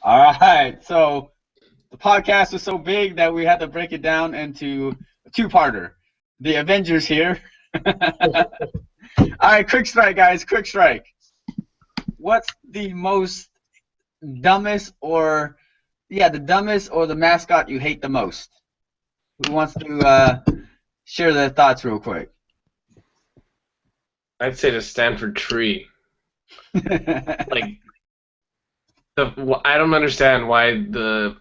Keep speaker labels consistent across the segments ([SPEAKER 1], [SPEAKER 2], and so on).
[SPEAKER 1] All right. So the podcast was so big that we had to break it down into a two-parter. The Avengers here. All right, quick strike, guys. Quick strike. What's the most dumbest or the dumbest or the mascot you hate the most? Who wants to share their thoughts real quick?
[SPEAKER 2] I'd say the Stanford tree. Like I don't understand why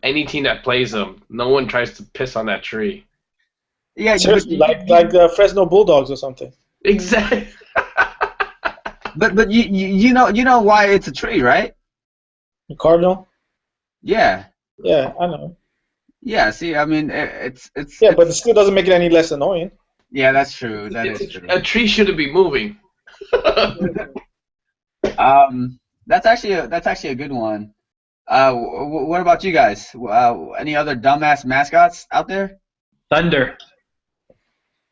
[SPEAKER 2] any team that plays them, no one tries to piss on that tree.
[SPEAKER 1] Yeah,
[SPEAKER 3] Seriously, like the Fresno Bulldogs or something.
[SPEAKER 2] Exactly.
[SPEAKER 1] but you know why it's a tree, right?
[SPEAKER 3] The Cardinal?
[SPEAKER 1] Yeah.
[SPEAKER 3] Yeah, I know.
[SPEAKER 1] Yeah, see, I mean, it's
[SPEAKER 3] Yeah, but it still doesn't make it any less annoying.
[SPEAKER 1] yeah, that's true. That is true.
[SPEAKER 2] A tree shouldn't be moving.
[SPEAKER 1] That's actually a good one. What about you guys? Any other dumbass mascots out there?
[SPEAKER 4] Thunder.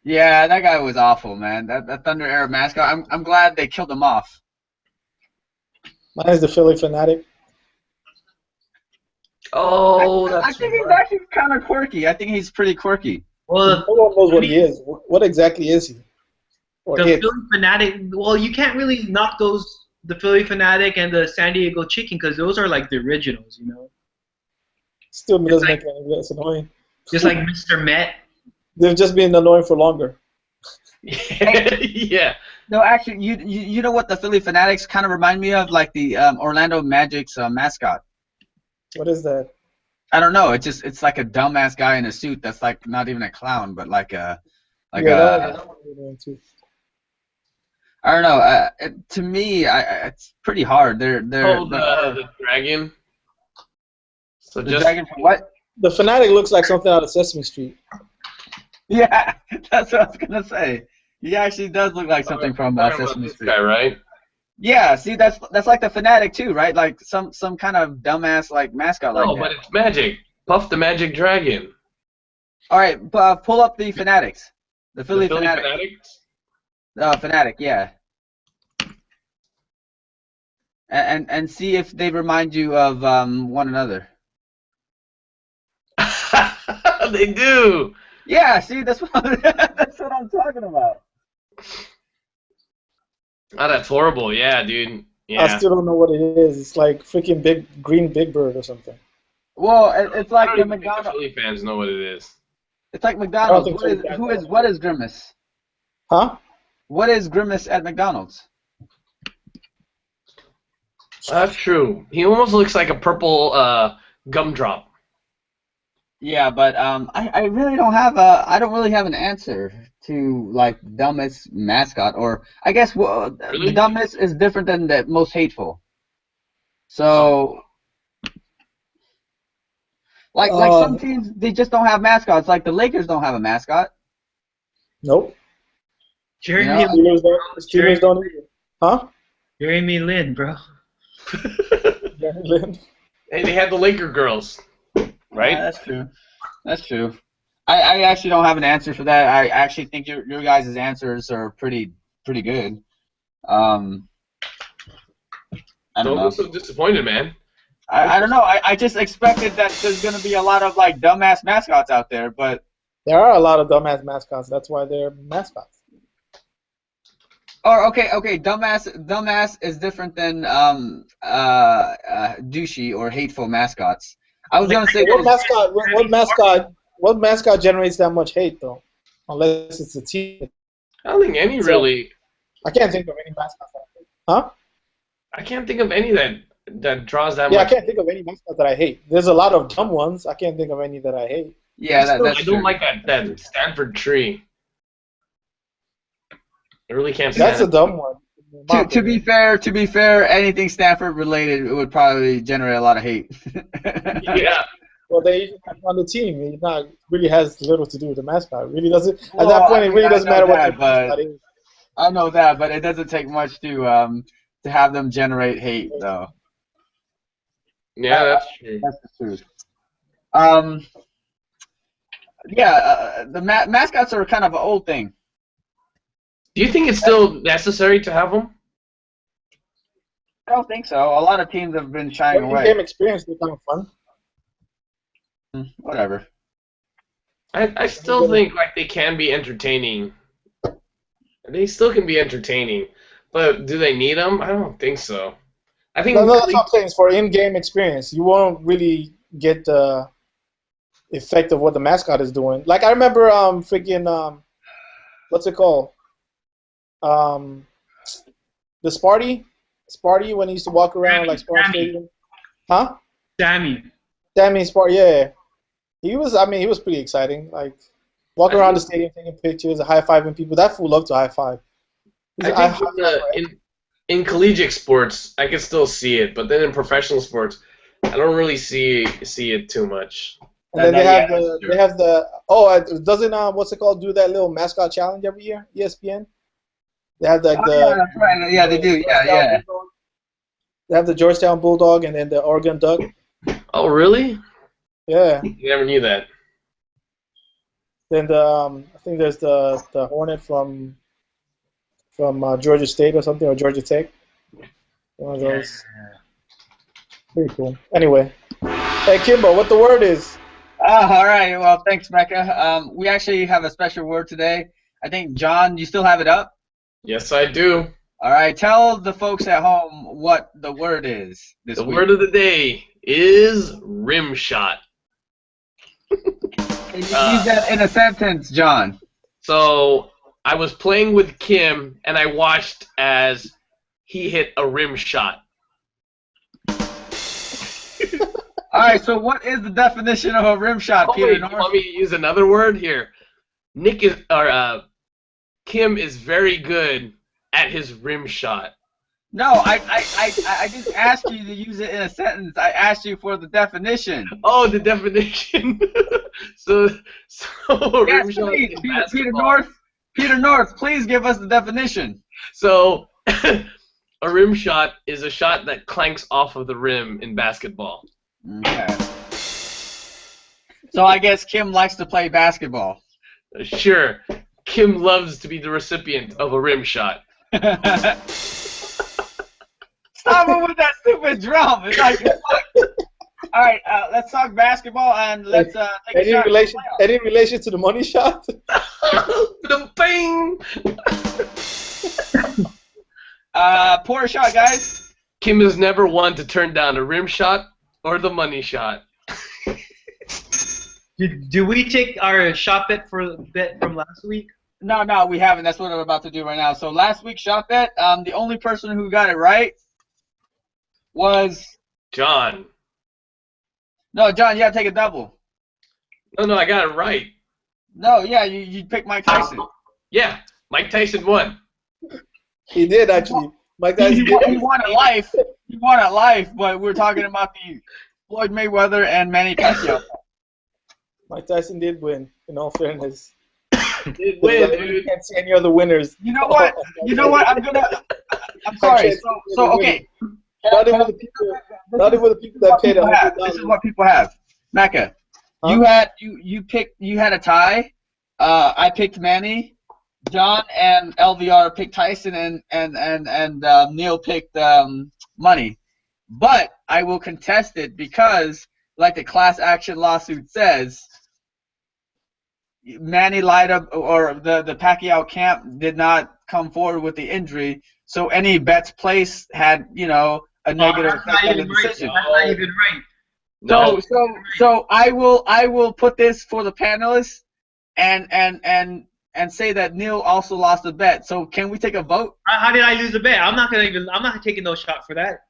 [SPEAKER 1] Yeah, that guy was awful, man. That Thunder Era mascot. I'm glad they killed him off.
[SPEAKER 3] Mine is the Philly Fanatic.
[SPEAKER 2] Oh,
[SPEAKER 1] I
[SPEAKER 2] that's
[SPEAKER 1] think he's
[SPEAKER 2] right.
[SPEAKER 1] actually kind of quirky. I think he's pretty quirky.
[SPEAKER 4] Well,
[SPEAKER 3] No one knows what he is. What exactly is he? Or
[SPEAKER 4] the
[SPEAKER 3] it?
[SPEAKER 4] Philly Fanatic. Well, you can't really knock the Philly Fanatic and the San Diego Chicken, because those are like the originals, you know.
[SPEAKER 3] Still doesn't make it any less annoying.
[SPEAKER 4] Just like Mr. Met.
[SPEAKER 3] They've just been annoying for longer.
[SPEAKER 2] Yeah.
[SPEAKER 1] No, actually, you know what the Philly Fanatics kind of remind me of? Like the Orlando Magic's mascot.
[SPEAKER 3] What is that?
[SPEAKER 1] I don't know. It's like a dumbass guy in a suit that's like not even a clown, but like a
[SPEAKER 3] That one I'm annoying too.
[SPEAKER 1] I don't know. To me, it's pretty hard.
[SPEAKER 2] The dragon. So
[SPEAKER 1] The
[SPEAKER 2] just
[SPEAKER 1] dragon from what?
[SPEAKER 3] The Fanatic looks like something out of Sesame Street.
[SPEAKER 1] Yeah, that's what I was gonna say. He actually does look like something from
[SPEAKER 2] talking about
[SPEAKER 1] Sesame
[SPEAKER 2] this
[SPEAKER 1] Street.
[SPEAKER 2] guy, right?
[SPEAKER 1] Yeah, see, that's like the Fanatic too, right? Like some kind of dumbass like mascot
[SPEAKER 2] No,
[SPEAKER 1] like
[SPEAKER 2] but
[SPEAKER 1] that.
[SPEAKER 2] it's magic. Puff the Magic Dragon.
[SPEAKER 1] All right, pull up the Fanatics, the
[SPEAKER 2] The
[SPEAKER 1] Philly
[SPEAKER 2] Philly
[SPEAKER 1] Fanatic.
[SPEAKER 2] Fanatics?
[SPEAKER 1] Fanatic, yeah, and see if they remind you of one another.
[SPEAKER 2] They do.
[SPEAKER 1] Yeah, see, that's what that's what I'm talking about.
[SPEAKER 2] Oh, that's horrible. Yeah, dude.
[SPEAKER 3] I
[SPEAKER 2] Yeah.
[SPEAKER 3] still don't know what it is. It's like freaking Big Bird or something.
[SPEAKER 1] Well, it's
[SPEAKER 2] I
[SPEAKER 1] like
[SPEAKER 2] don't
[SPEAKER 1] the
[SPEAKER 2] even think the
[SPEAKER 1] McDonald's.
[SPEAKER 2] Philly fans know what it is.
[SPEAKER 1] It's like
[SPEAKER 3] I don't
[SPEAKER 1] McDonald's.
[SPEAKER 3] think so.
[SPEAKER 1] What is Grimace?
[SPEAKER 3] Huh?
[SPEAKER 1] What is Grimace at McDonald's?
[SPEAKER 2] That's true. He almost looks like a purple gumdrop.
[SPEAKER 1] Yeah, but I really don't have an answer to like dumbest mascot, or I guess the
[SPEAKER 2] Really?
[SPEAKER 1] dumbest is different than the most hateful.
[SPEAKER 2] Oh.
[SPEAKER 1] So like some teams they just don't have mascots. Like the Lakers don't have a mascot.
[SPEAKER 3] Nope.
[SPEAKER 4] Jeremy,
[SPEAKER 1] Yeah.
[SPEAKER 3] Steelers don't either. Huh?
[SPEAKER 4] Jeremy Lin, bro.
[SPEAKER 3] Jeremy Lin.
[SPEAKER 2] Hey, they had the Laker girls, right?
[SPEAKER 1] Yeah, that's true. That's true. I actually don't have an answer for that. I actually think your guys' answers are pretty good. I don't
[SPEAKER 2] Don't
[SPEAKER 1] know.
[SPEAKER 2] look so disappointed, man.
[SPEAKER 1] I don't know. I just expected that there's gonna be a lot of like dumbass mascots out there, but
[SPEAKER 3] There are a lot of dumbass mascots. That's why they're mascots.
[SPEAKER 1] okay, dumbass is different than douchey or hateful mascots. I was gonna say
[SPEAKER 3] What mascot generates that much hate though? Unless it's a team.
[SPEAKER 2] I don't think any really.
[SPEAKER 3] I can't think of any mascots. Huh?
[SPEAKER 2] I can't think of any that draws that
[SPEAKER 3] Yeah, I
[SPEAKER 2] much.
[SPEAKER 3] can't think of any mascot that I hate. There's a lot of dumb ones. I can't think of any that I hate.
[SPEAKER 1] yeah, that's
[SPEAKER 2] I
[SPEAKER 1] true.
[SPEAKER 2] don't like that Stanford tree. I really can't stand
[SPEAKER 3] That's a
[SPEAKER 2] it.
[SPEAKER 3] dumb one.
[SPEAKER 1] To be fair, anything Stanford related would probably generate a lot of hate.
[SPEAKER 2] Yeah.
[SPEAKER 3] Well, they on the team. It not really has little to do with the mascot. It really doesn't. At
[SPEAKER 1] Well,
[SPEAKER 3] that point,
[SPEAKER 1] I
[SPEAKER 3] it
[SPEAKER 1] mean,
[SPEAKER 3] really
[SPEAKER 1] I
[SPEAKER 3] doesn't
[SPEAKER 1] know
[SPEAKER 3] matter what
[SPEAKER 1] that,
[SPEAKER 3] the
[SPEAKER 1] but-
[SPEAKER 3] mascot is.
[SPEAKER 1] I know that, but it doesn't take much to have them generate hate, though.
[SPEAKER 2] Yeah, that's true.
[SPEAKER 1] That's the truth. The mascots are kind of an old thing.
[SPEAKER 2] Do you think it's still necessary to have them?
[SPEAKER 1] I don't think so. A lot of teams have been shying away.
[SPEAKER 3] In-game experience is kind of fun.
[SPEAKER 1] Whatever.
[SPEAKER 2] I still think like they can be entertaining. They still can be entertaining, but do they need them? I don't think so. I think
[SPEAKER 3] No, that's what I'm saying. It's for in-game experience. You won't really get the effect of what the mascot is doing. Like I remember, what's it called? The Sparty when he used to walk around like Sparty Stadium. Huh?
[SPEAKER 4] Sammy
[SPEAKER 3] Sparty, yeah. He was pretty exciting. Like walking around the stadium, taking pictures, high-fiving people. That fool loved to high-five.
[SPEAKER 2] I think in collegiate sports, I can still see it, but then in professional sports, I don't really see it too much.
[SPEAKER 3] And then they have the doesn't what's it called do that little mascot challenge every year? ESPN. They have
[SPEAKER 1] Yeah, that's right. Yeah, they do. Yeah.
[SPEAKER 3] They have the Georgetown Bulldog and then the Oregon Duck.
[SPEAKER 2] Oh, really?
[SPEAKER 3] Yeah.
[SPEAKER 2] You never knew that.
[SPEAKER 3] Then I think there's the Hornet from Georgia State or something, or Georgia Tech. One of those. Pretty cool. Anyway, hey Kimbo, what the word is?
[SPEAKER 1] All right. Well, thanks, Mecca. We actually have a special word today. I think, John, you still have it up?
[SPEAKER 2] Yes, I do.
[SPEAKER 1] All right. Tell the folks at home what the word is this week.
[SPEAKER 2] The word of the day is rim shot.
[SPEAKER 1] Can you use that in a sentence, John?
[SPEAKER 2] So I was playing with Kim, and I watched as he hit a rim shot.
[SPEAKER 1] All right. So what is the definition of a rim shot,
[SPEAKER 2] Oh,
[SPEAKER 1] Peter
[SPEAKER 2] wait, you
[SPEAKER 1] North?
[SPEAKER 2] want me to use another word here? Kim is very good at his rim shot.
[SPEAKER 1] No, I didn't ask you to use it in a sentence. I asked you for the definition.
[SPEAKER 2] Oh, the definition. so
[SPEAKER 1] Yes,
[SPEAKER 2] rim shot
[SPEAKER 1] please,
[SPEAKER 2] in
[SPEAKER 1] Peter
[SPEAKER 2] basketball.
[SPEAKER 1] Peter North, please give us the definition.
[SPEAKER 2] So a rim shot is a shot that clanks off of the rim in basketball.
[SPEAKER 1] Okay. So I guess Kim likes to play basketball.
[SPEAKER 2] Sure, Kim loves to be the recipient of a rim shot.
[SPEAKER 1] Stop it with that stupid drum. It's like, all right, let's talk basketball and let's take a shot.
[SPEAKER 3] Any relation to the money shot?
[SPEAKER 2] The bang!
[SPEAKER 1] Pour a shot, guys.
[SPEAKER 2] Kim is never one to turn down a rim shot or the money shot.
[SPEAKER 4] Do we take our shot bet from last week?
[SPEAKER 1] No, we haven't. That's what I'm about to do right now. So last week's shot bet, the only person who got it right was
[SPEAKER 2] John.
[SPEAKER 1] No, John, you gotta take a double.
[SPEAKER 2] No, I got it right.
[SPEAKER 1] No, yeah, you picked Mike Tyson.
[SPEAKER 2] Yeah, Mike Tyson won.
[SPEAKER 3] He did actually. Mike Tyson
[SPEAKER 1] He won at life. He won at life, but we're talking about the Floyd Mayweather and Manny Pacquiao.
[SPEAKER 3] Mike Tyson did win. In all fairness.
[SPEAKER 2] Did win, dude.
[SPEAKER 3] You can't see any other winners.
[SPEAKER 1] You know what? I'm sorry. So okay.
[SPEAKER 3] Not even the people that paid $100.
[SPEAKER 1] This is what people have. Mecca,
[SPEAKER 3] Huh?
[SPEAKER 1] you had a tie. I picked Manny. John and LVR picked Tyson, and Neil picked Money. But I will contest it because, like the class action lawsuit says, Manny lied up, or the Pacquiao camp did not come forward with the injury. So any bets placed had, a negative effect on the decision.
[SPEAKER 4] That's not even right.
[SPEAKER 2] No.
[SPEAKER 1] So I will put this for the panelists and say that Neil also lost the bet. So can we take a vote?
[SPEAKER 4] How did I lose the bet? I'm not taking no shot for that.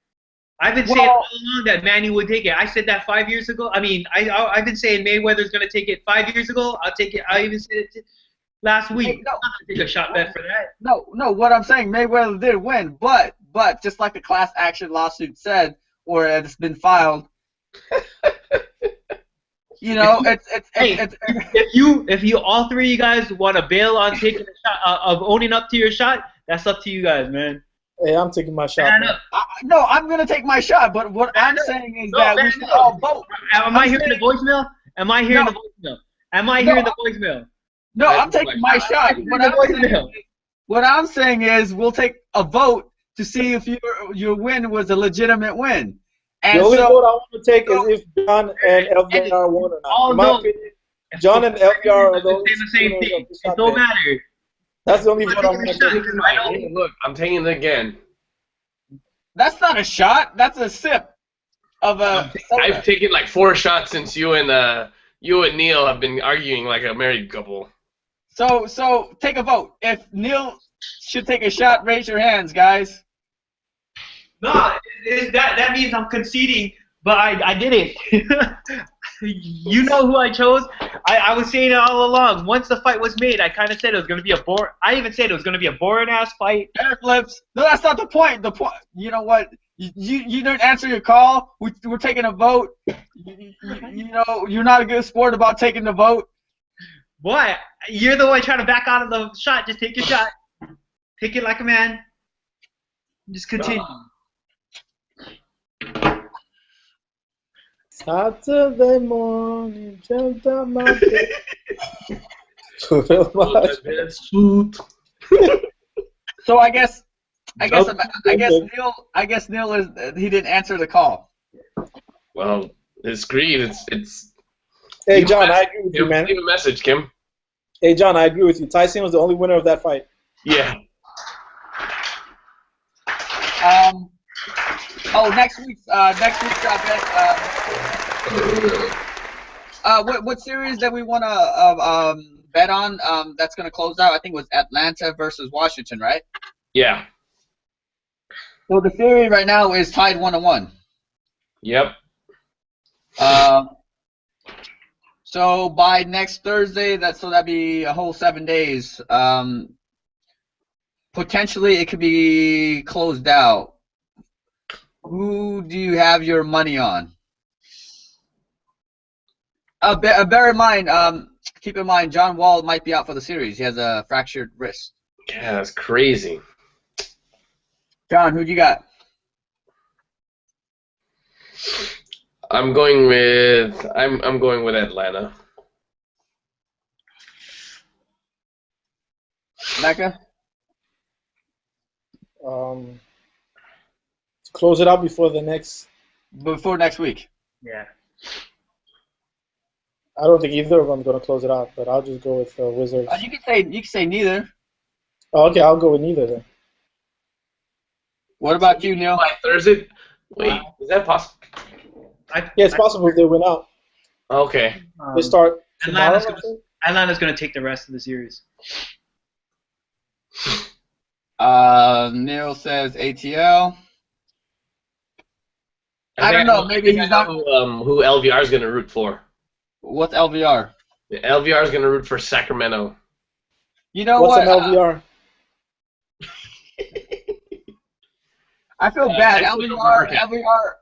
[SPEAKER 4] I've been saying all along that Manny would take it. I said that 5 years ago. I mean, I've been saying Mayweather's gonna take it 5 years ago. I'll take it. I even said it last week.
[SPEAKER 1] No.
[SPEAKER 4] I'm not gonna take a shot bet for that.
[SPEAKER 1] No. What I'm saying, Mayweather did win, but just like the class action lawsuit said, or it's been filed,
[SPEAKER 4] if you all three of you guys want to bail on taking a shot of owning up to your shot, that's up to you guys, man.
[SPEAKER 3] Hey, I'm taking my shot.
[SPEAKER 1] No, I'm gonna take my shot, but what I'm saying is that we should all vote.
[SPEAKER 4] Am I hearing the voicemail? Am I hearing the voicemail?
[SPEAKER 1] No, I'm taking my shot. What I'm saying is we'll take a vote to see if your win was a legitimate win.
[SPEAKER 3] The
[SPEAKER 1] And
[SPEAKER 3] only
[SPEAKER 1] so,
[SPEAKER 3] vote I want to take is if John and LVR won or not.
[SPEAKER 4] all
[SPEAKER 3] In my
[SPEAKER 4] those-
[SPEAKER 3] opinion, John and LVR are the only
[SPEAKER 4] It's the same
[SPEAKER 3] winners
[SPEAKER 4] thing.
[SPEAKER 3] of the
[SPEAKER 4] It
[SPEAKER 3] shot
[SPEAKER 4] don't
[SPEAKER 3] bet.
[SPEAKER 4] matter.
[SPEAKER 3] That's the only vote I'm
[SPEAKER 4] I'm
[SPEAKER 3] going to
[SPEAKER 4] taking
[SPEAKER 3] take.
[SPEAKER 4] a shot 'cause I don't-
[SPEAKER 2] Hey, look, I'm taking it again.
[SPEAKER 1] that's not a shot. That's a sip of a soda.
[SPEAKER 2] I've taken like 4 shots since you and Neil have been arguing like a married couple.
[SPEAKER 1] So take a vote. If Neil should take a shot, raise your hands, guys.
[SPEAKER 4] No, that means I'm conceding, but I didn't. You know who I chose? I was saying it all along. Once the fight was made, I kind of said it was going to be a boring. I even said it was going to be a boring ass fight.
[SPEAKER 1] Hairflips. No, that's not the point. The point. You know what? You didn't answer your call. We're taking a vote. You know you're not a good sport about taking the vote.
[SPEAKER 4] Boy, you're the one trying to back out of the shot. Just take your shot. Take it like a man. Just continue.
[SPEAKER 3] Saturday morning, jumped out my bed.
[SPEAKER 1] So I guess Neil is he didn't answer the call.
[SPEAKER 2] Well, it's greed. It's.
[SPEAKER 3] Hey, John, I agree with you, man.
[SPEAKER 2] Leave a message, Kim.
[SPEAKER 3] Hey, John, I agree with you. Tyson was the only winner of that fight.
[SPEAKER 2] Yeah.
[SPEAKER 1] Next week's I bet. What series that we want to bet on? That's going to close out. I think it was Atlanta versus Washington, right?
[SPEAKER 2] Yeah.
[SPEAKER 1] So the series right now is tied 1-1.
[SPEAKER 2] Yep.
[SPEAKER 1] So by next Thursday, that'd be a whole 7 days. Potentially, it could be closed out. Who do you have your money on? Bear in mind, keep in mind, John Wall might be out for the series. He has a fractured wrist.
[SPEAKER 2] Yeah, that's crazy.
[SPEAKER 1] John, who do you got?
[SPEAKER 2] I'm going with Atlanta.
[SPEAKER 1] Mecca?
[SPEAKER 3] To close it out before next
[SPEAKER 1] week.
[SPEAKER 4] Yeah.
[SPEAKER 3] I don't think either of them are going to close it out, but I'll just go with Wizards.
[SPEAKER 1] You can say neither.
[SPEAKER 3] Oh, okay, I'll go with neither then.
[SPEAKER 1] What about you, Neil?
[SPEAKER 2] By Thursday? Wait, is that possible?
[SPEAKER 3] Yeah, it's possible if they win out.
[SPEAKER 2] Okay.
[SPEAKER 3] They start tomorrow.
[SPEAKER 4] Atlanta's going to take the rest of the series.
[SPEAKER 1] Neil says ATL. I don't know. Maybe he's not.
[SPEAKER 2] Who LVR is going to root for?
[SPEAKER 1] What's LVR?
[SPEAKER 2] The LVR is going to root for Sacramento.
[SPEAKER 1] You know
[SPEAKER 3] What's
[SPEAKER 1] what?
[SPEAKER 3] an LVR?
[SPEAKER 1] I feel bad. LVR.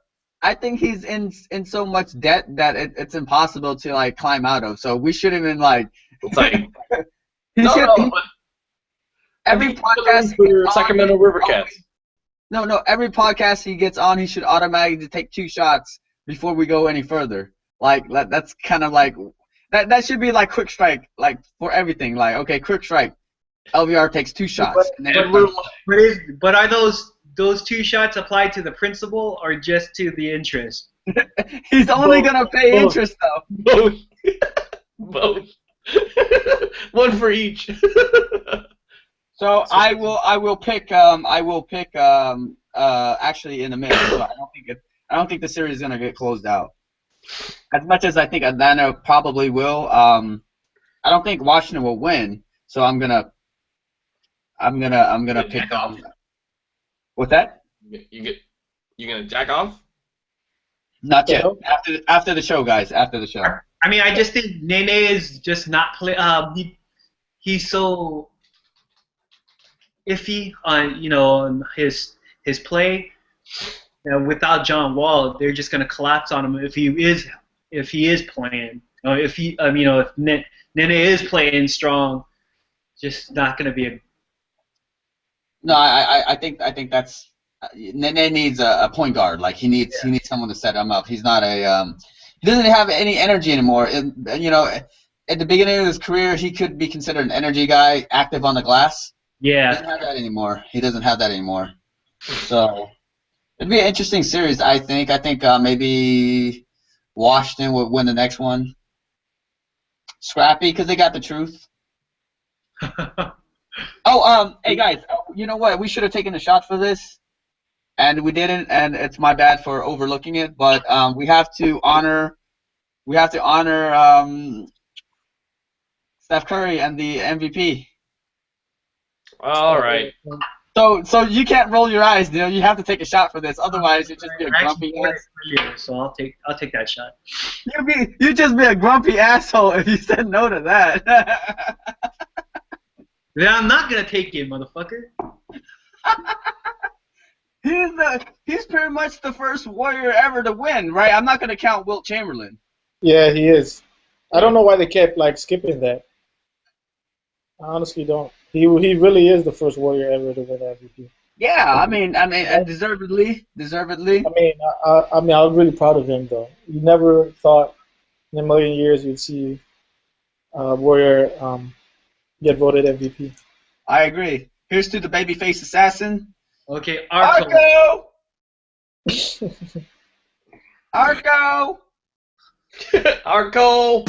[SPEAKER 1] I think he's in so much debt that it's impossible to like climb out of. So we shouldn't even like.
[SPEAKER 2] It's like
[SPEAKER 1] but every podcast
[SPEAKER 2] for Sacramento Rivercats.
[SPEAKER 1] No. Every podcast he gets on, he should automatically take 2 shots before we go any further. Like that's kind of like that should be like quick strike, like for everything. Like okay, quick strike. LVR takes 2 shots.
[SPEAKER 4] But are those 2 shots applied to the principal or just to the interest?
[SPEAKER 1] He's only gonna pay interest though.
[SPEAKER 2] Both. One for each.
[SPEAKER 1] So I will pick actually in the middle. So I don't think the series is gonna get closed out. As much as I think Atlanta probably will, I don't think Washington will win. So I'm gonna pick them. What's that?
[SPEAKER 2] You gonna jack off?
[SPEAKER 1] Not yet. After the show, guys. After the show.
[SPEAKER 4] I mean, I just think Nene is just not play. He's so iffy on his play. Without John Wall, they're just gonna collapse on him if he is playing. If Nene is playing strong, just not gonna be a.
[SPEAKER 1] No, I think that's Nene needs a point guard. Like he needs someone to set him up. He's not he doesn't have any energy anymore. At the beginning of his career, he could be considered an energy guy, active on the glass.
[SPEAKER 4] Yeah.
[SPEAKER 1] He doesn't have that anymore. So it'd be an interesting series, I think. I think maybe Washington would win the next one. Scrappy, because they got the truth. Oh, hey guys, you know what? We should have taken a shot for this, and we didn't, and it's my bad for overlooking it. But we have to honor Steph Curry and the MVP.
[SPEAKER 2] All right.
[SPEAKER 1] So you can't roll your eyes, you have to take a shot for this. Otherwise, you'd just be a grumpy ass.
[SPEAKER 4] So I'll take that shot.
[SPEAKER 1] You'd just be a grumpy asshole if you said no to that.
[SPEAKER 4] Then I'm not gonna take it, motherfucker.
[SPEAKER 1] He's pretty much the first Warrior ever to win, right? I'm not gonna count Wilt Chamberlain.
[SPEAKER 3] Yeah, he is. I don't know why they kept skipping that. I honestly don't. He really is the first Warrior ever to win MVP.
[SPEAKER 1] Yeah, I mean, and deservedly.
[SPEAKER 3] I mean, I was really proud of him though. You never thought in a million years you'd see Warrior get voted MVP.
[SPEAKER 1] I agree. Here's to the babyface assassin.
[SPEAKER 4] Okay,
[SPEAKER 1] Arco! Arco!
[SPEAKER 2] Arco.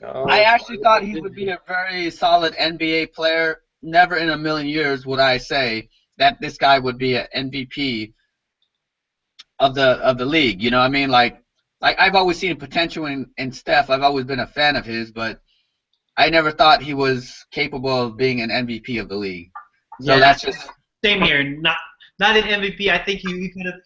[SPEAKER 1] I actually thought he would be a very solid NBA player. Never in a million years would I say that this guy would be an MVP of the league. You know what I mean? Like I've always seen potential in Steph. I've always been a fan of his, but I never thought he was capable of being an MVP of the league. So
[SPEAKER 4] yeah,
[SPEAKER 1] that's just
[SPEAKER 4] same here. Not an MVP. I think he could have.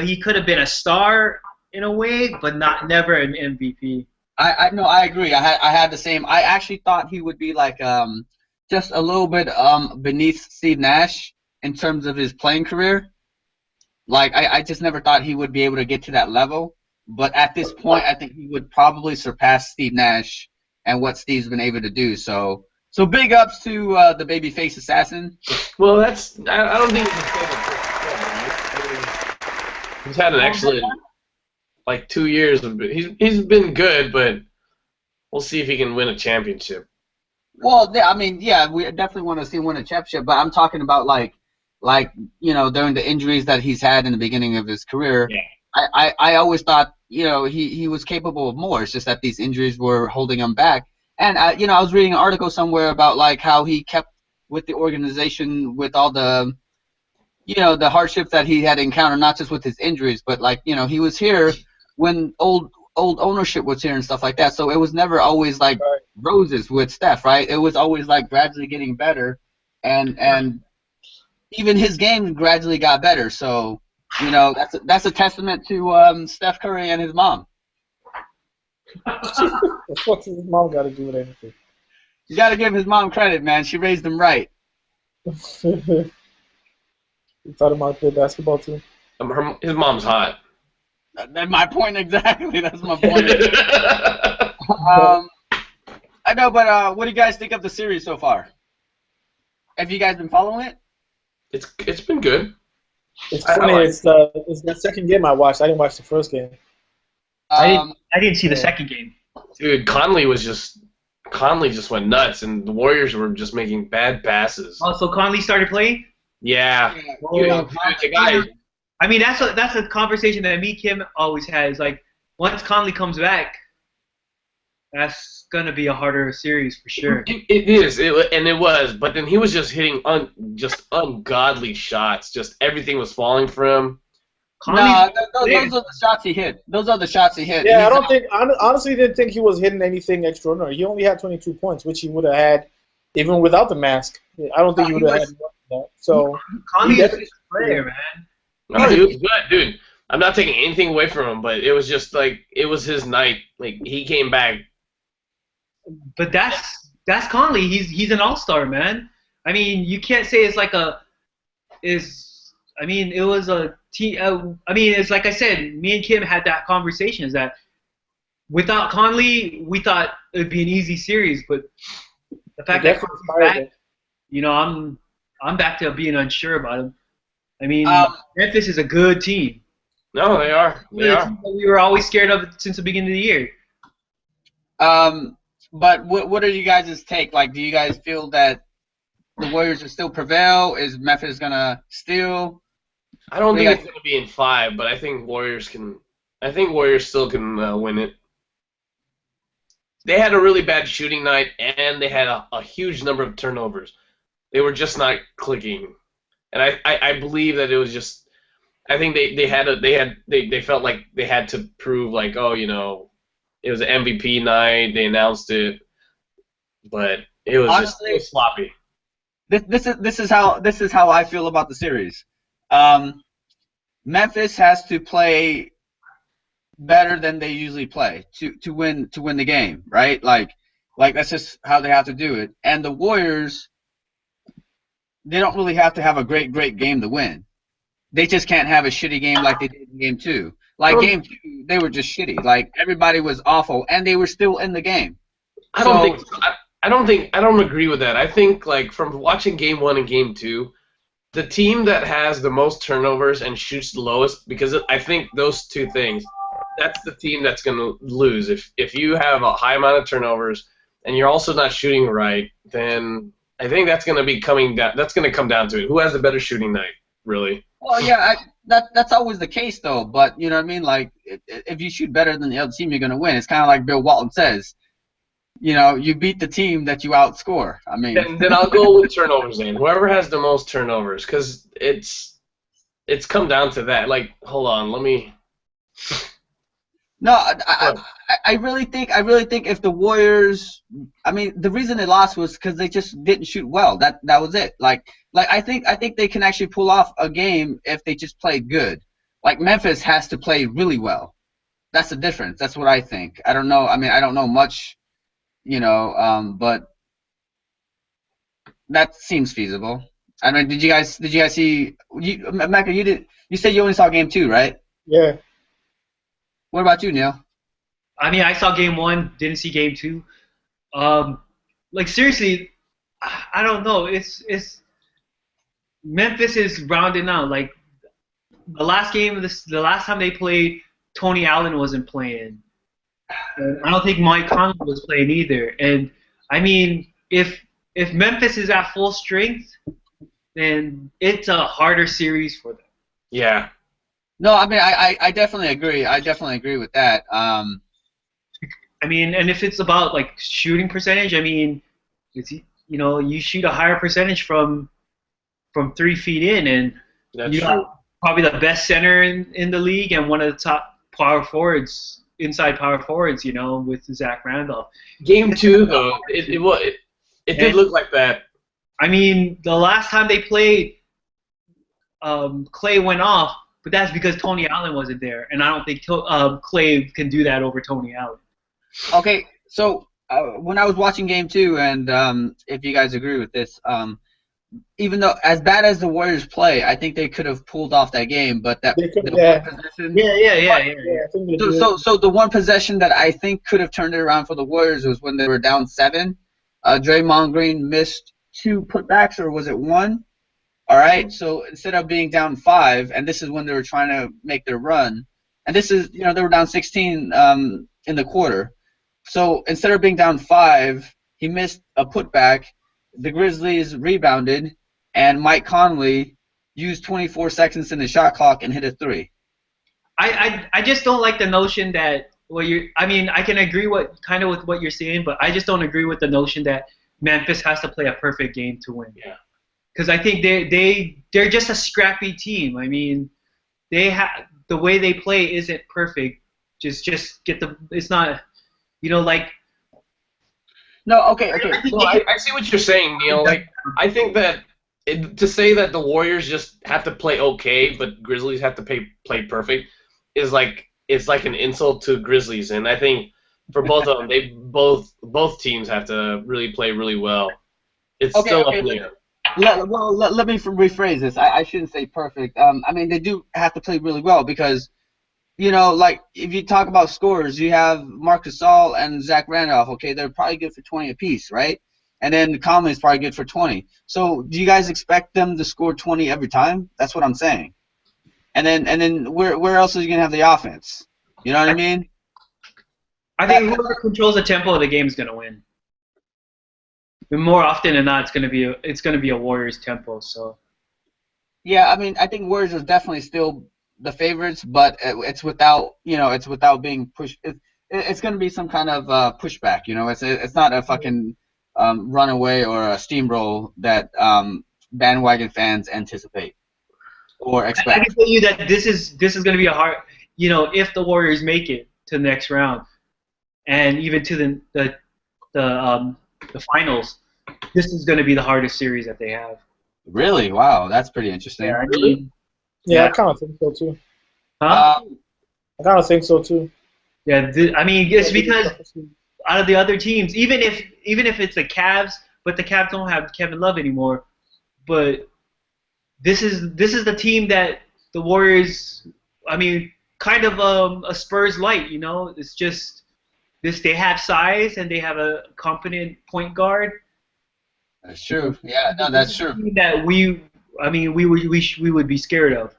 [SPEAKER 4] He could have been a star in a way, but never an MVP.
[SPEAKER 1] I agree. I had the same. I actually thought he would be like just a little bit beneath Steve Nash in terms of his playing career. Like I just never thought he would be able to get to that level. But at this point, I think he would probably surpass Steve Nash and what Steve's been able to do. So big ups to the babyface assassin.
[SPEAKER 2] Well, I don't think he's had an excellent 2 years. He's been good, but we'll see if he can win a championship.
[SPEAKER 1] Well, yeah, I mean, yeah, we definitely want to see him win a championship, but I'm talking about like during the injuries that he's had in the beginning of his career.
[SPEAKER 2] Yeah.
[SPEAKER 1] I always thought he was capable of more. It's just that these injuries were holding him back. And I was reading an article somewhere about like how he kept with the organization with all the the hardships that he had encountered, not just with his injuries, but like he was here when old ownership was here and stuff like that. So it was never always like roses with Steph, right? It was always like gradually getting better, and even his game gradually got better. So that's a testament to Steph Curry and his mom.
[SPEAKER 3] What's his mom got to do with anything?
[SPEAKER 1] You got to give his mom credit, man. She raised him right.
[SPEAKER 3] You thought about the basketball team?
[SPEAKER 2] His mom's hot.
[SPEAKER 1] That's my point exactly. That's my point. I know, but what do you guys think of the series so far? Have you guys been following it?
[SPEAKER 2] It's been good.
[SPEAKER 3] It's funny. It's the second game I watched. I didn't watch the first game.
[SPEAKER 4] I didn't see the second game.
[SPEAKER 2] Dude, Conley just went nuts, and the Warriors were just making bad passes.
[SPEAKER 4] Oh, so Conley started playing?
[SPEAKER 2] Yeah. The guy.
[SPEAKER 4] I mean, that's a conversation that me Kim always has. Like, once Conley comes back, that's gonna be a harder series for sure.
[SPEAKER 2] It is, and it was. But then he was just hitting just ungodly shots. Just everything was falling for him.
[SPEAKER 1] Those are the shots he hit. Those are the shots he hit.
[SPEAKER 3] Yeah, honestly didn't think he was hitting anything extraordinary. He only had 22 points, which he would have had even without the mask. I don't think he would have had more than that. So
[SPEAKER 4] Conley is a player, man.
[SPEAKER 2] No, he was good, dude. I'm not taking anything away from him, but it was just like it was his night. Like he came back.
[SPEAKER 4] But that's Conley. He's an all-star, man. I mean, you can't say it's like it was a team. I mean, it's like I said. Me and Kim had that conversation. Is that without Conley, we thought it'd be an easy series, but the fact that Conley's back, I'm back to being unsure about him. I mean, Memphis is a good team.
[SPEAKER 2] No, they are. They are.
[SPEAKER 4] We were always scared of it since the beginning of the year.
[SPEAKER 1] But what are you guys' take? Like, do you guys feel that the Warriors will still prevail? Is Memphis gonna steal?
[SPEAKER 2] I don't
[SPEAKER 1] What do
[SPEAKER 2] think
[SPEAKER 1] you
[SPEAKER 2] it's going to be in 5, but I think Warriors can. I think Warriors still can win it. They had a really bad shooting night, and they had a huge number of turnovers. They were just not clicking, and I believe that it was just. I think they felt like they had to prove like, oh, it was an MVP night. They announced it, but it was
[SPEAKER 1] Honestly,
[SPEAKER 2] it was sloppy.
[SPEAKER 1] this is how I feel about the series. Memphis has to play better than they usually play to win the game, right? Like that's just how they have to do it. And the Warriors, they don't really have to have a great game to win. They just can't have a shitty game like they did in game 2. Like game 2, they were just shitty. Like everybody was awful, and they were still in the game.
[SPEAKER 2] I don't think I don't agree with that. I think like from watching game 1 and game 2, the team that has the most turnovers and shoots the lowest, because I think those two things, that's the team that's going to lose. If you have a high amount of turnovers and you're also not shooting right, then I think that's going to be coming down. That's going to come down to it. Who has the better shooting night, really?
[SPEAKER 1] Well, yeah, that's always the case though. But you know what I mean? Like if you shoot better than the other team, you're going to win. It's kind of like Bill Walton says. You beat the team that you outscore. I mean,
[SPEAKER 2] then I'll go with turnovers. Then whoever has the most turnovers, because it's come down to that. Like, hold on, let me.
[SPEAKER 1] No, I really think if the Warriors, I mean, the reason they lost was because they just didn't shoot well. That was it. Like I think they can actually pull off a game if they just play good. Like Memphis has to play really well. That's the difference. That's what I think. I don't know. I mean, I don't know much. But that seems feasible. I mean, did you guys see? Mecca, you said you only saw game 2, right?
[SPEAKER 3] Yeah.
[SPEAKER 1] What about you, Neil?
[SPEAKER 4] I mean, I saw game 1, didn't see game 2. Like seriously, I don't know. It's Memphis is rounding out. Like the last the last time they played, Tony Allen wasn't playing. And I don't think Mike Conley was playing either. And I mean, if Memphis is at full strength, then it's a harder series for them.
[SPEAKER 2] Yeah.
[SPEAKER 1] No, I mean, I definitely agree. I definitely agree with that.
[SPEAKER 4] I mean, and if it's about like shooting percentage, I mean, it's you shoot a higher percentage from 3 feet in, and
[SPEAKER 2] That's
[SPEAKER 4] you
[SPEAKER 2] true.
[SPEAKER 4] got probably the best center in the league and one of the top power forwards, inside power forwards, with Zach Randolph.
[SPEAKER 2] Game 2 though, it did look like that.
[SPEAKER 4] I mean, the last time they played, Clay went off, but that's because Tony Allen wasn't there, and I don't think Clay can do that over Tony Allen.
[SPEAKER 1] Okay, so when I was watching game 2, and if you guys agree with this, even though as bad as the Warriors play, I think they could have pulled off that game, but
[SPEAKER 3] They could,
[SPEAKER 1] the
[SPEAKER 3] yeah.
[SPEAKER 1] one possession.
[SPEAKER 4] Yeah.
[SPEAKER 3] I think they did.
[SPEAKER 1] So the one possession that I think could have turned it around for the Warriors was when they were down 7. Draymond Green missed 2 putbacks, or was it 1? All right. So instead of being down 5, and this is when they were trying to make their run, and this is they were down 16 in the quarter. So instead of being down 5, he missed a putback. The Grizzlies rebounded, and Mike Conley used 24 seconds in the shot clock and hit a 3.
[SPEAKER 4] I just don't like the notion that I mean, I can agree with what you're saying, but I just don't agree with the notion that Memphis has to play a perfect game to win.
[SPEAKER 2] Yeah.
[SPEAKER 4] Because I think they're just a scrappy team. I mean, the way they play isn't perfect. Just get it's not, like.
[SPEAKER 1] No, okay.
[SPEAKER 2] No, I see what you're saying, Neil. Like, I think that to say that the Warriors just have to play okay, but Grizzlies have to play perfect, is like it's like an insult to Grizzlies. And I think for both of them, they both teams have to really play really well. It's still up in the air.
[SPEAKER 1] Let me rephrase this. I shouldn't say perfect. I mean, they do have to play really well because, like if you talk about scores, you have Marc Gasol and Zach Randolph. Okay, they're probably good for 20 apiece, right? And then Conley's probably good for 20. So do you guys expect them to score 20 every time? That's what I'm saying. and then where else is he gonna have the offense? You know what I mean?
[SPEAKER 4] I think whoever controls the tempo of the game is gonna win. And more often than not, it's gonna be a Warriors tempo. So.
[SPEAKER 1] Yeah, I mean, I think Warriors are definitely still the favorites, but it's without being pushed. It's going to be some kind of pushback. It's not a fucking runaway or a steamroll that bandwagon fans anticipate or
[SPEAKER 4] I
[SPEAKER 1] expect.
[SPEAKER 4] can tell you that this is going to be a hard. If the Warriors make it to the next round, and even to the finals, this is going to be the hardest series that they have.
[SPEAKER 1] Really? Wow, that's pretty interesting.
[SPEAKER 4] Yeah, I mean,
[SPEAKER 3] Yeah, I kind of think so too.
[SPEAKER 4] huh?
[SPEAKER 3] I kind of think so too.
[SPEAKER 4] Yeah, I mean, it's because out of the other teams, even if it's the Cavs, but the Cavs don't have Kevin Love anymore, but this is the team that the Warriors, I mean, kind of a Spurs light, It's just they have size and they have a competent point guard.
[SPEAKER 1] That's true. Yeah, no, that's true.
[SPEAKER 4] That we would be scared of.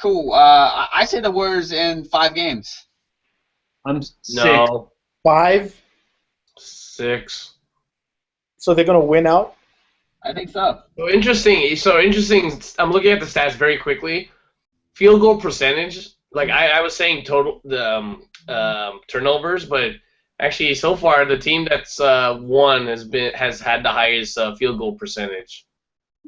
[SPEAKER 1] Cool. I say the Warriors in 5 games.
[SPEAKER 4] I'm sick.
[SPEAKER 2] No.
[SPEAKER 3] 5.
[SPEAKER 2] 6.
[SPEAKER 3] So they're gonna win out.
[SPEAKER 1] I think so.
[SPEAKER 2] So interesting. I'm looking at the stats very quickly. Field goal percentage. Like I was saying, total the turnovers, but actually so far the team that's won has had the highest field goal percentage.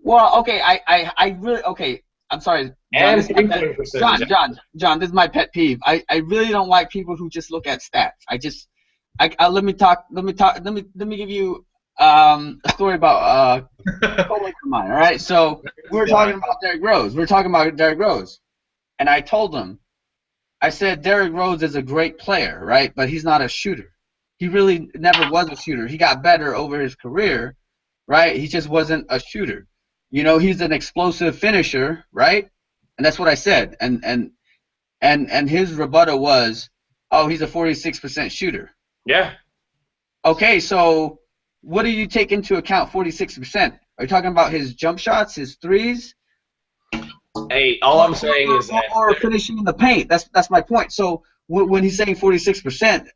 [SPEAKER 1] Well, okay, I really okay. I'm sorry, John.
[SPEAKER 2] And 3-point percentage.
[SPEAKER 1] John, this is my pet peeve. I really don't like people who just look at stats. Let me give you a story about a colleague of mine. All right, so we're talking about Derrick Rose. And I told him, I said Derrick Rose is a great player, right? But he's not a shooter. He really never was a shooter. He got better over his career, right? He just wasn't a shooter. He's an explosive finisher, right? And that's what I said. And his rebuttal was, oh, he's a 46% shooter.
[SPEAKER 2] Yeah.
[SPEAKER 1] Okay, so what do you take into account 46%? Are you talking about his jump shots, his threes?
[SPEAKER 2] Hey, all I'm saying is that
[SPEAKER 1] or finishing in the paint. That's my point. So when he's saying 46%,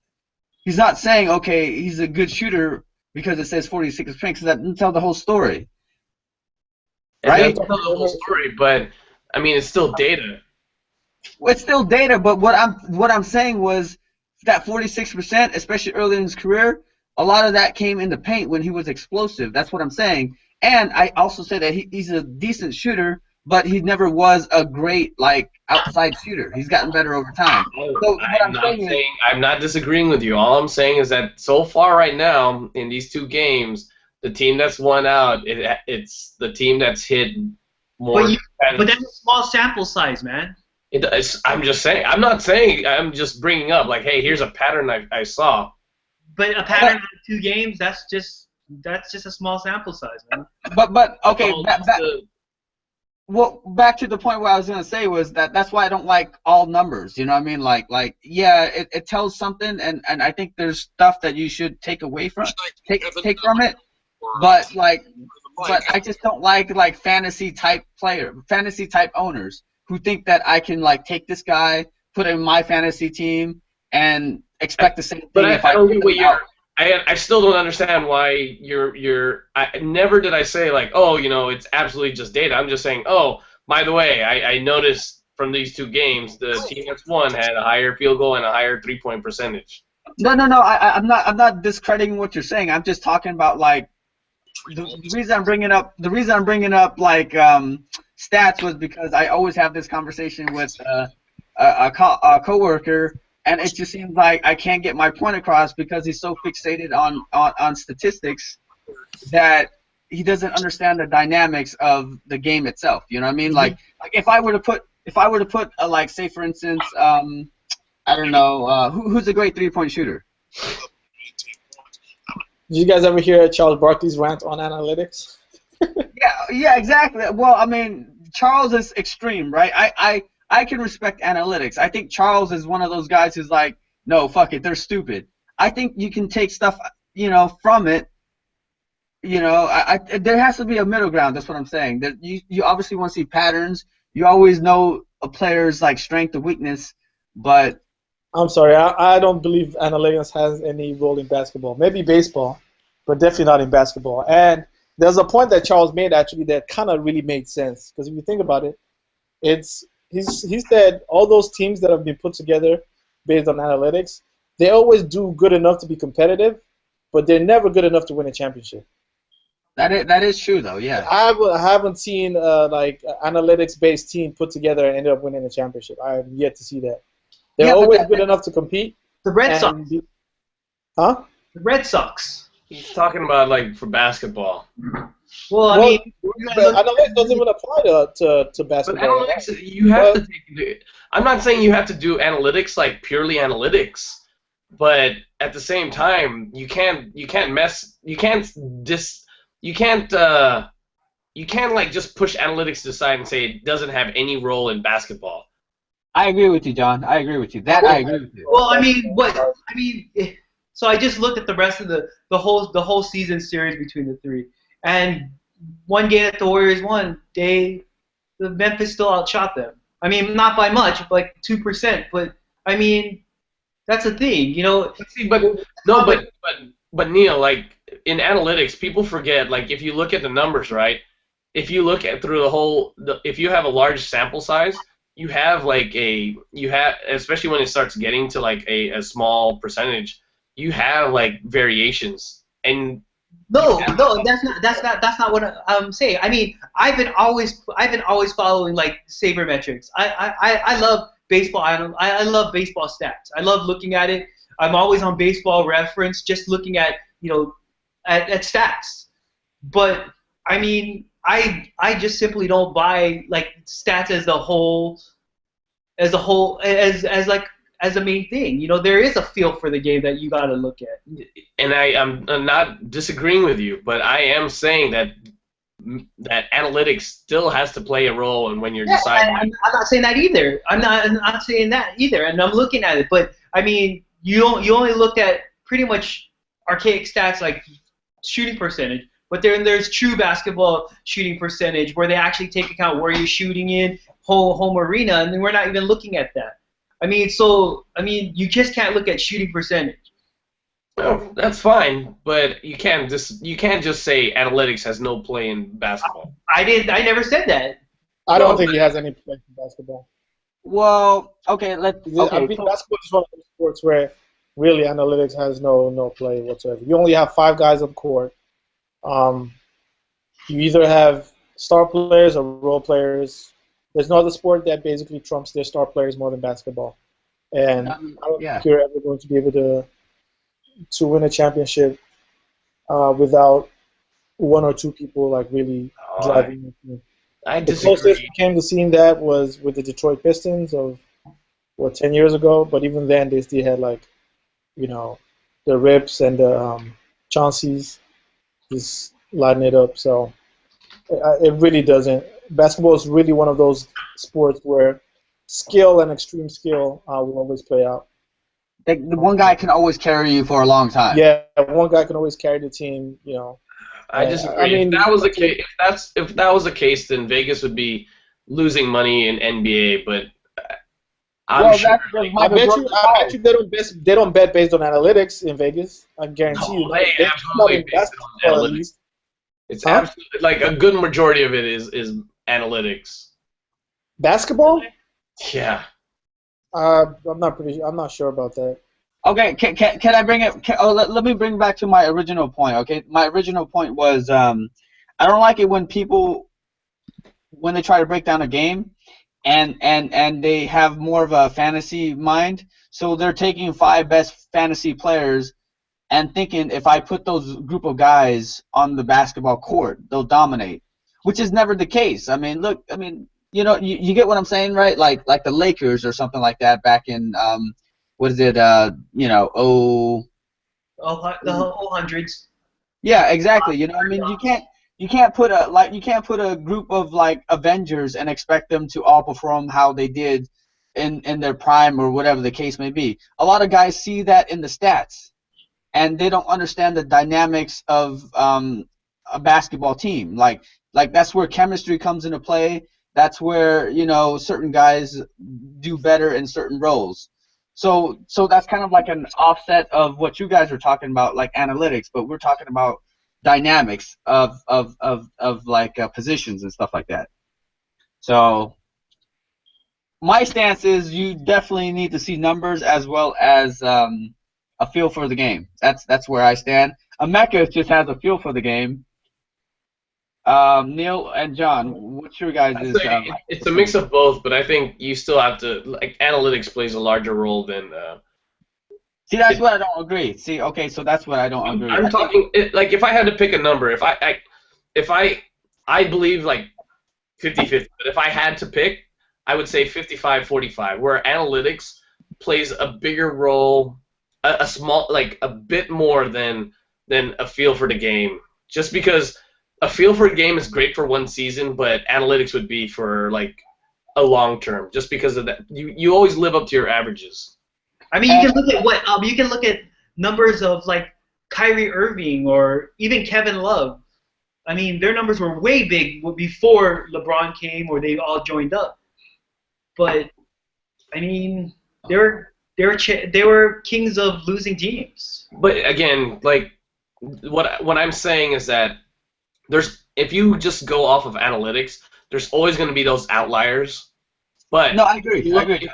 [SPEAKER 1] he's not saying, okay, he's a good shooter because it says 46%, because that doesn't tell the whole story. Right?
[SPEAKER 2] It doesn't tell the whole story, but I mean it's still data.
[SPEAKER 1] Well, it's still data, but what I'm saying was that 46%, especially early in his career, a lot of that came in the paint when he was explosive. That's what I'm saying. And I also say that he's a decent shooter, but he never was a great outside shooter. He's gotten better over time. So
[SPEAKER 2] I'm not disagreeing with you. All I'm saying is that so far right now in these 2 games, the team that's won out, it's the team that's hit more.
[SPEAKER 4] But that's a small sample size, man.
[SPEAKER 2] I'm just saying. I'm not saying. I'm just bringing up hey, here's a pattern I saw.
[SPEAKER 4] But a pattern of 2 games, that's just a small sample size, man.
[SPEAKER 1] But okay. Well, back to the point where I was gonna say was that's why I don't like all numbers. You know what I mean? Yeah, it tells something, and I think there's stuff that you should take away from from it. But I just don't like fantasy type owners who think that I can take this guy, put him in my fantasy team, and expect the same thing.
[SPEAKER 2] But I don't get what you're. I still don't understand why you're. Never did I say it's absolutely just data. I'm just saying, by the way, I noticed from these 2 games the team that's won had a higher field goal and a higher 3-point percentage.
[SPEAKER 1] No. I'm not discrediting what you're saying. I'm just talking about the reason I'm bringing up stats was because I always have this conversation with a coworker. And it just seems like I can't get my point across because he's so fixated on statistics that he doesn't understand the dynamics of the game itself. You know what I mean? Like if I were to put say for instance, I don't know, who's a great 3-point shooter?
[SPEAKER 3] Did you guys ever hear Charles Barkley's rant on analytics?
[SPEAKER 1] Yeah, exactly. Well, I mean, Charles is extreme, right? I can respect analytics. I think Charles is one of those guys who's like, no, fuck it, they're stupid. I think you can take stuff, from it. There has to be a middle ground. That's what I'm saying. That you obviously want to see patterns. you always know a player's like strength or weakness, but
[SPEAKER 3] I'm sorry, I don't believe analytics has any role in basketball. Maybe baseball, but definitely not in basketball. And there's a point that Charles made actually that kind of really made sense because if you think about it, he said all those teams that have been put together based on analytics, they always do good enough to be competitive, but they're never good enough to win a championship.
[SPEAKER 1] that is true though. Yeah.
[SPEAKER 3] I haven't seen like analytics based team put together and ended up winning a championship. I have yet to see that. They're
[SPEAKER 1] Yeah, but
[SPEAKER 3] always good enough to compete.
[SPEAKER 4] The Red Sox.
[SPEAKER 3] Huh?
[SPEAKER 4] The Red Sox.
[SPEAKER 2] He's talking about like for basketball.
[SPEAKER 4] Well, I mean,
[SPEAKER 3] analytics doesn't even apply to
[SPEAKER 2] But
[SPEAKER 3] basketball.
[SPEAKER 2] analytics, you have to take. I'm not saying you have to do analytics like purely analytics, but at the same time, you can't like just push analytics to the side and say it doesn't have any role in basketball.
[SPEAKER 1] I agree with you, John. I agree with you. That I agree with you.
[SPEAKER 4] well, I mean, so I just looked at the rest of the whole season series between the three, and one game that the Warriors won, the Memphis still outshot them. I mean, not by much, like 2%, but I mean, that's the thing, you know.
[SPEAKER 2] See, but Neil, like in analytics, people forget. Like if you look at the numbers, right? If you look at through if you have a large sample size, you have especially when it starts getting to like a small percentage, you have like variations. And
[SPEAKER 4] No, that's not what I'm saying. I mean, I've been always following like sabermetrics. I love baseball. I love baseball stats. I love looking at it. I'm always on Baseball Reference, just looking at at stats. But I mean, I just simply don't buy like stats as a main thing. You know, there is a feel for the game that you got to look at.
[SPEAKER 2] And I'm not disagreeing with you, but I am saying that analytics still has to play a role in when you're deciding.
[SPEAKER 4] I'm not saying that either. I'm not saying that either. And I'm looking at it, but I mean, you only looked at pretty much archaic stats like shooting percentage. But then there's true basketball shooting percentage where they actually take account where you're shooting in, home arena, and we're not even looking at that. I mean, you just can't look at shooting percentage.
[SPEAKER 2] No, that's fine, but you can't just say analytics has no play in basketball.
[SPEAKER 4] I never said that.
[SPEAKER 3] I don't think he has any play in basketball.
[SPEAKER 1] Well, okay,
[SPEAKER 3] I think basketball is one of those sports where really analytics has no play whatsoever. You only have 5 guys on the court. You either have star players or role players. There's no other sport that basically trumps their star players more than basketball. And I don't think you're ever going to be able to win a championship without 1 or 2 people like really driving it.
[SPEAKER 2] I
[SPEAKER 3] the
[SPEAKER 2] disagree.
[SPEAKER 3] closest we came to seeing that was with the Detroit Pistons of 10 years ago, but even then they still had like the Rips and the Chaunceys just lighting it up. So it really doesn't. Basketball is really one of those sports where skill and extreme skill will always play out.
[SPEAKER 1] The one guy can always carry you for a long time.
[SPEAKER 3] Yeah, one guy can always carry the team.
[SPEAKER 2] I disagree. If that was the case, then Vegas would be losing money in NBA. But I'm sure.
[SPEAKER 3] I bet you they don't bet based on analytics in Vegas. I guarantee you.
[SPEAKER 2] They absolutely base it on analytics. It's absolutely like a good majority of it is analytics.
[SPEAKER 3] Basketball?
[SPEAKER 2] Yeah.
[SPEAKER 3] I'm not sure about that.
[SPEAKER 1] Okay, can I bring it? Let me bring back to my original point. Okay, my original point was I don't like it when they try to break down a game, and they have more of a fantasy mind. So they're taking 5 best fantasy players and thinking if I put those group of guys on the basketball court, they'll dominate, which is never the case. I mean, look, you get what I'm saying, right? Like the Lakers or something like that back in what is it? The
[SPEAKER 4] whole hundreds.
[SPEAKER 1] Yeah, exactly. You can't put a group of like Avengers and expect them to all perform how they did in their prime or whatever the case may be. A lot of guys see that in the stats, and they don't understand the dynamics of a basketball team. Like that's where chemistry comes into play. that's where, you know, certain guys do better in certain roles. So that's kind of like an offset of what you guys were talking about, like analytics, but we're talking about dynamics of like positions and stuff like that. So my stance is you definitely need to see numbers as well as a feel for the game. That's where I stand. Emeka just has a feel for the game. Neil and John, what's your guys'
[SPEAKER 2] I'd say it's a mix of both, but I think you still have to, like, analytics plays a larger role than.
[SPEAKER 1] See, that's what I don't agree. See, okay, so that's what I don't agree.
[SPEAKER 2] I'm talking like if I had to pick a number, if I believe like 50-50, but if I had to pick, I would say 55-45, where analytics plays a bigger role, a small, like a bit more than a feel for the game. Just because a feel for a game is great for one season, but analytics would be for like a long term. Just because of that, you always live up to your averages.
[SPEAKER 4] I mean, you can look at you can look at numbers of like Kyrie Irving or even Kevin Love. I mean, their numbers were way big before LeBron came or they all joined up. But I mean, they were kings of losing teams.
[SPEAKER 2] But again, like what I'm saying is that if you just go off of analytics, there's always going to be those outliers. But
[SPEAKER 1] no, I agree.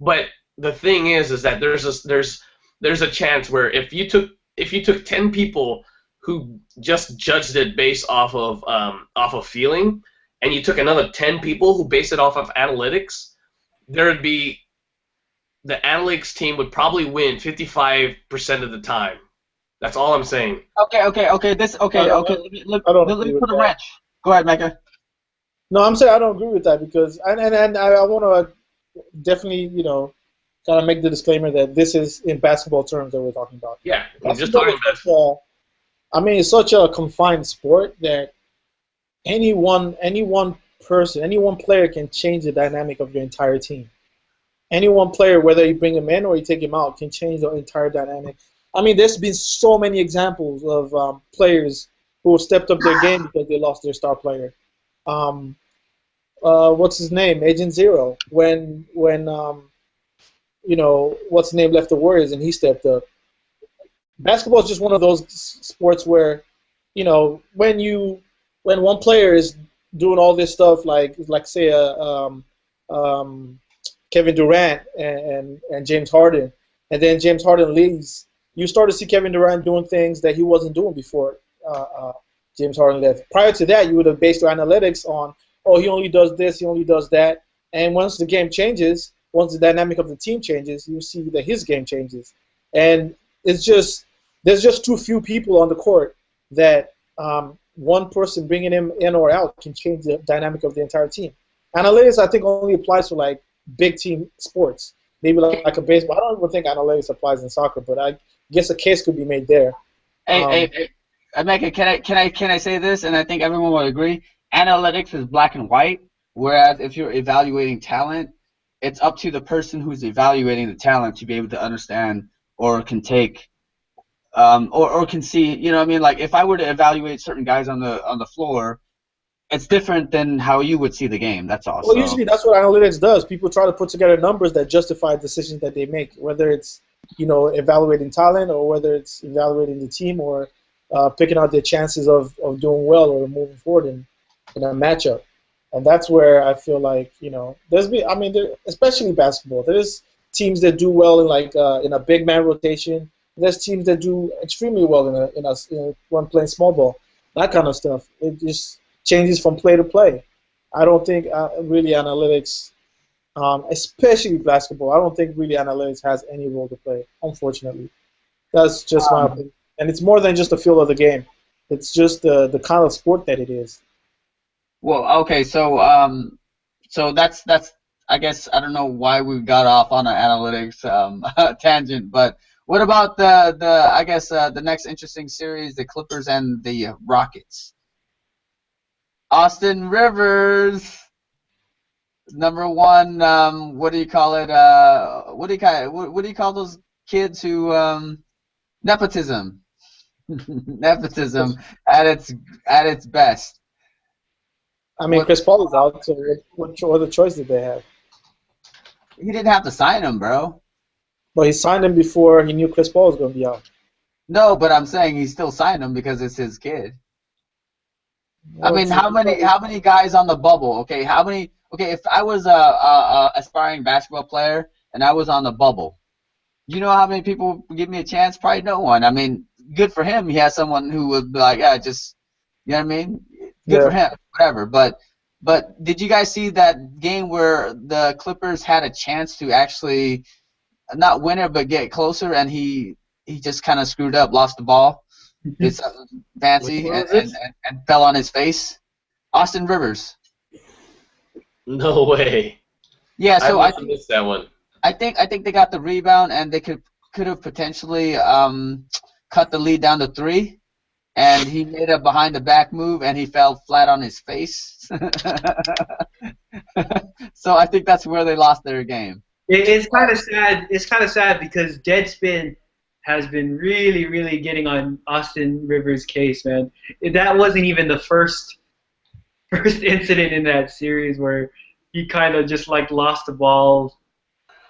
[SPEAKER 2] But the thing is that there's a chance where if you took 10 people who just judged it based off of feeling, and you took another 10 people who based it off of analytics, the analytics team would probably win 55% of the time. That's all I'm saying.
[SPEAKER 1] Okay. Let me put a wrench. Go ahead, Mecca.
[SPEAKER 3] No, I'm saying I don't agree with that because and I want to definitely, you know, kind of make the disclaimer that this is in basketball terms that we're talking about.
[SPEAKER 2] Yeah, I'm just talking about.
[SPEAKER 3] I mean, it's such a confined sport that any one person, any one player can change the dynamic of your entire team. Any one player, whether you bring him in or you take him out, can change the entire dynamic. I mean, there's been so many examples of players who have stepped up their game because they lost their star player. What's his name? Agent Zero. When you know, what's his name left the Warriors and he stepped up. Basketball is just one of those sports where, you know, when one player is doing all this stuff, like say Kevin Durant and James Harden, and then James Harden leaves, you start to see Kevin Durant doing things that he wasn't doing before James Harden left. Prior to that, you would have based your analytics on, oh, he only does this, he only does that, and once the game changes, once the dynamic of the team changes, you see that his game changes, and it's just there's just too few people on the court that one person bringing him in or out can change the dynamic of the entire team. Analytics, I think, only applies to like big team sports. Maybe like a baseball. I don't even think analytics applies in soccer, but I guess a case could be made there.
[SPEAKER 1] Hey, Mecca, can I say this? And I think everyone would agree. Analytics is black and white, whereas if you're evaluating talent, it's up to the person who's evaluating the talent to be able to understand or can take, or can see. You know what I mean? Like if I were to evaluate certain guys on the floor, it's different than how you would see the game. That's all.
[SPEAKER 3] Well, usually that's what analytics does. People try to put together numbers that justify decisions that they make, whether it's, you know, evaluating talent or whether it's evaluating the team or picking out their chances of doing well or moving forward in a matchup. And that's where I feel like, you know, especially basketball, there's teams that do well in a big man rotation. There's teams that do extremely well when playing small ball. That kind of stuff. It just changes from play to play. I don't think really analytics, especially basketball, I don't think really analytics has any role to play, unfortunately. That's just my opinion. And it's more than just the feel of the game. It's just the kind of sport that it is.
[SPEAKER 1] Well, okay, so that's I guess I don't know why we got off on an analytics tangent, but what about the next interesting series, the Clippers and the Rockets? Austin Rivers, number one. What do you call it? What do you call those kids who nepotism? Nepotism at its best.
[SPEAKER 3] I mean, Chris Paul is out, so what other choice did they have?
[SPEAKER 1] He didn't have to sign him, bro.
[SPEAKER 3] But he signed him before he knew Chris Paul was going to be out.
[SPEAKER 1] No, but I'm saying he still signed him because it's his kid. I mean,
[SPEAKER 3] Well,
[SPEAKER 1] how many guys on the bubble? Okay, how many? Okay, if I was a aspiring basketball player and I was on the bubble, you know how many people would give me a chance? Probably no one. I mean, good for him. He has someone who would be like, yeah, just, you know what I mean? Good for him, whatever. But did you guys see that game where the Clippers had a chance to actually not win it but get closer, and he just kind of screwed up, lost the ball, did something fancy, and fell on his face? Austin Rivers.
[SPEAKER 2] No way.
[SPEAKER 1] Yeah, so
[SPEAKER 2] I missed that one.
[SPEAKER 1] I think they got the rebound, and they could have potentially cut the lead down to 3, and he made a behind the back move, and he fell flat on his face. So I think that's where they lost their game.
[SPEAKER 4] It's kind of sad. It's kind of sad because Deadspin has been really, really getting on Austin Rivers' case, man. That wasn't even the first incident in that series where he kind of just like lost the ball,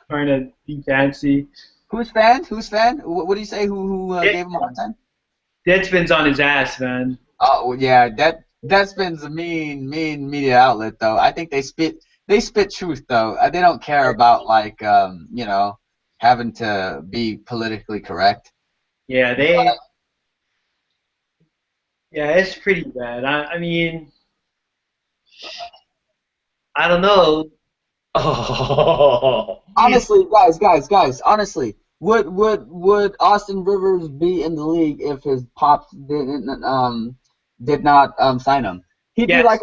[SPEAKER 4] trying to be fancy.
[SPEAKER 1] Who's fan? What do you say? Who gave him a hard time?
[SPEAKER 4] Deadspin's on his ass, man.
[SPEAKER 1] Oh yeah, Deadspin's a mean media outlet though. I think they spit truth though. They don't care about like having to be politically correct.
[SPEAKER 4] Yeah, yeah, it's pretty bad. I mean, I don't know.
[SPEAKER 2] Oh.
[SPEAKER 1] Honestly, guys, honestly, would Austin Rivers be in the league if his pops did not sign him? He'd be like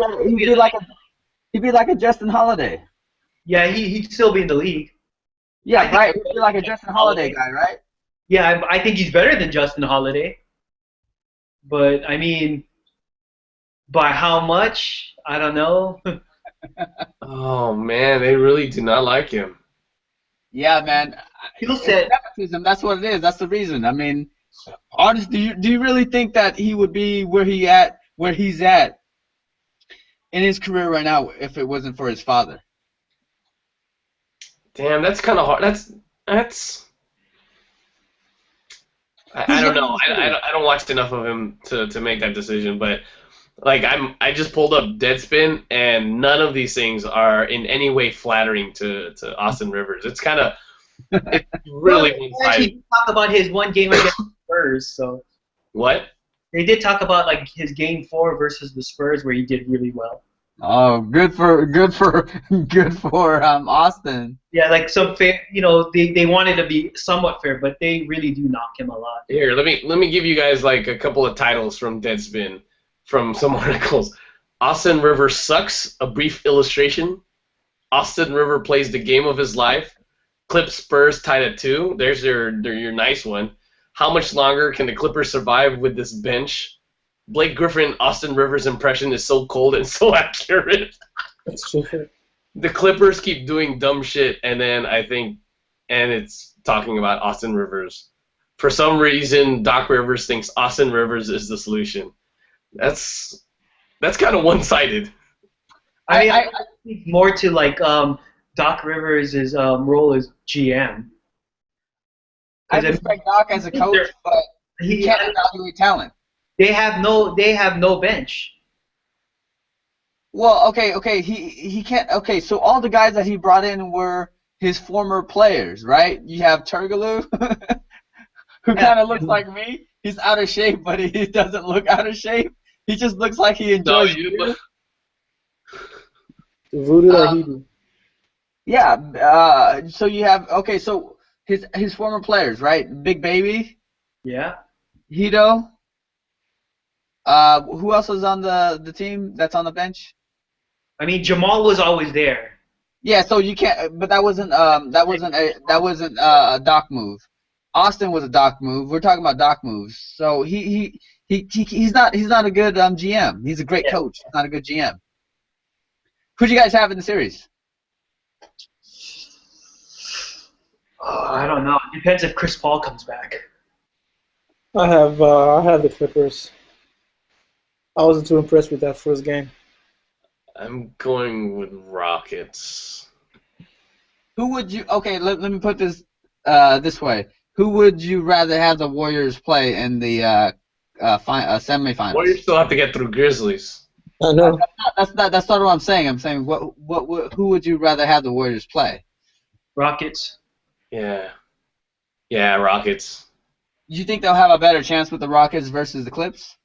[SPEAKER 1] a Justin Holiday.
[SPEAKER 4] Yeah, he'd still be in the league.
[SPEAKER 1] Yeah, right. He'd be like a Justin Holiday guy, right?
[SPEAKER 4] Yeah, I think he's better than Justin Holiday. But, I mean, by how much? I don't know.
[SPEAKER 2] Oh, man, they really do not like him.
[SPEAKER 1] Yeah, man.
[SPEAKER 4] People said
[SPEAKER 1] nepotism. That's what it is. That's the reason. I mean, honestly, do you really think that he would be where he's at in his career right now if it wasn't for his father?
[SPEAKER 2] Damn, that's kind of hard. That's. I don't know. I don't watch enough of him to make that decision, but like I just pulled up Deadspin, and none of these things are in any way flattering to Austin Rivers. It's really one-sided.
[SPEAKER 4] They talk about his one game against the Spurs, so.
[SPEAKER 2] What?
[SPEAKER 4] They did talk about like his game 4 versus the Spurs where he did really well.
[SPEAKER 1] Oh, good for Austin.
[SPEAKER 4] Yeah, like some fair, they wanted to be somewhat fair, but they really do knock him a lot.
[SPEAKER 2] Here, let me give you guys like a couple of titles from Deadspin, from some articles. Austin Rivers sucks. A brief illustration. Austin Rivers plays the game of his life. Clips Spurs tied at 2. There's your nice one. How much longer can the Clippers survive with this bench? Blake Griffin, Austin Rivers' impression is so cold and so accurate.
[SPEAKER 3] That's true.
[SPEAKER 2] The Clippers keep doing dumb shit, and then it's talking about Austin Rivers. For some reason, Doc Rivers thinks Austin Rivers is the solution. That's kind of one-sided.
[SPEAKER 4] I think more to like Doc Rivers' role as GM.
[SPEAKER 1] I respect Doc as a coach, but he can't evaluate talent.
[SPEAKER 4] They have no bench.
[SPEAKER 1] Well, okay, he can't. Okay, so all the guys that he brought in were his former players, right? You have Turgaloo, who kind of looks like me. He's out of shape, but he doesn't look out of shape. He just looks like he enjoys it.
[SPEAKER 3] Voodoo that he do.
[SPEAKER 1] Yeah. So you have so his former players, right? Big Baby.
[SPEAKER 4] Yeah.
[SPEAKER 1] Hito. Who else was on the team that's on the bench?
[SPEAKER 4] I mean, Jamal was always there.
[SPEAKER 1] Yeah, so you can't. But that wasn't a Doc move. Austin was a Doc move. We're talking about Doc moves. So he's not a good GM. He's a great coach. He's not a good GM. Who do you guys have in the series?
[SPEAKER 4] I don't know. It depends if Chris Paul comes back.
[SPEAKER 3] I have the Clippers. I wasn't too impressed with that first game.
[SPEAKER 2] I'm going with Rockets.
[SPEAKER 1] Who would you? Okay, let me put this this way. Who would you rather have the Warriors play in the
[SPEAKER 2] Warriors
[SPEAKER 1] semifinals?
[SPEAKER 2] still have to get through Grizzlies.
[SPEAKER 3] I know.
[SPEAKER 1] That's not what I'm saying. I'm saying who would you rather have the Warriors play?
[SPEAKER 4] Rockets.
[SPEAKER 2] Yeah. Yeah, Rockets.
[SPEAKER 1] You think they'll have a better chance with the Rockets versus the Clips?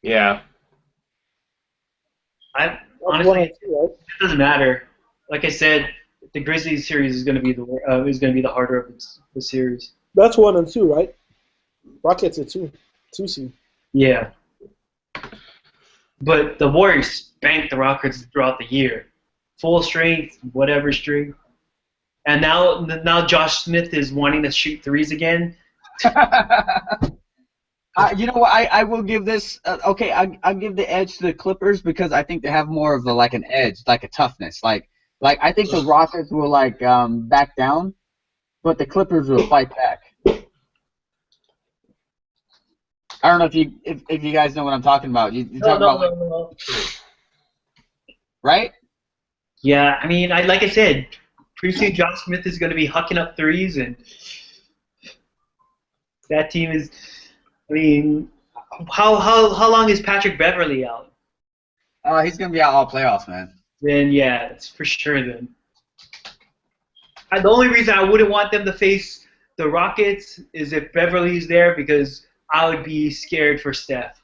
[SPEAKER 2] Yeah.
[SPEAKER 4] I
[SPEAKER 3] That's
[SPEAKER 4] honestly,
[SPEAKER 3] 1-2, right?
[SPEAKER 4] it doesn't matter. Like I said, the Grizzlies series is going to be the harder of the series.
[SPEAKER 3] That's 1-2, right? Rockets are 2 seed.
[SPEAKER 4] Yeah. But the Warriors spanked the Rockets throughout the year, full strength, whatever strength. And now Josh Smith is wanting to shoot threes again.
[SPEAKER 1] You know what? I will give this. Okay, I'll give the edge to the Clippers because I think they have more of an edge, like a toughness. Like I think the Rockets will back down, but the Clippers will fight back. I don't know if you guys know what I'm talking about. You talking about
[SPEAKER 4] No.
[SPEAKER 1] right?
[SPEAKER 4] Yeah, I mean, like I said, pretty soon Josh Smith is going to be hucking up threes, and that team is. I mean, how long is Patrick Beverly out?
[SPEAKER 1] He's gonna be out all playoffs, man.
[SPEAKER 4] Then yeah, that's for sure. Then the only reason I wouldn't want them to face the Rockets is if Beverly's there because I would be scared for Steph.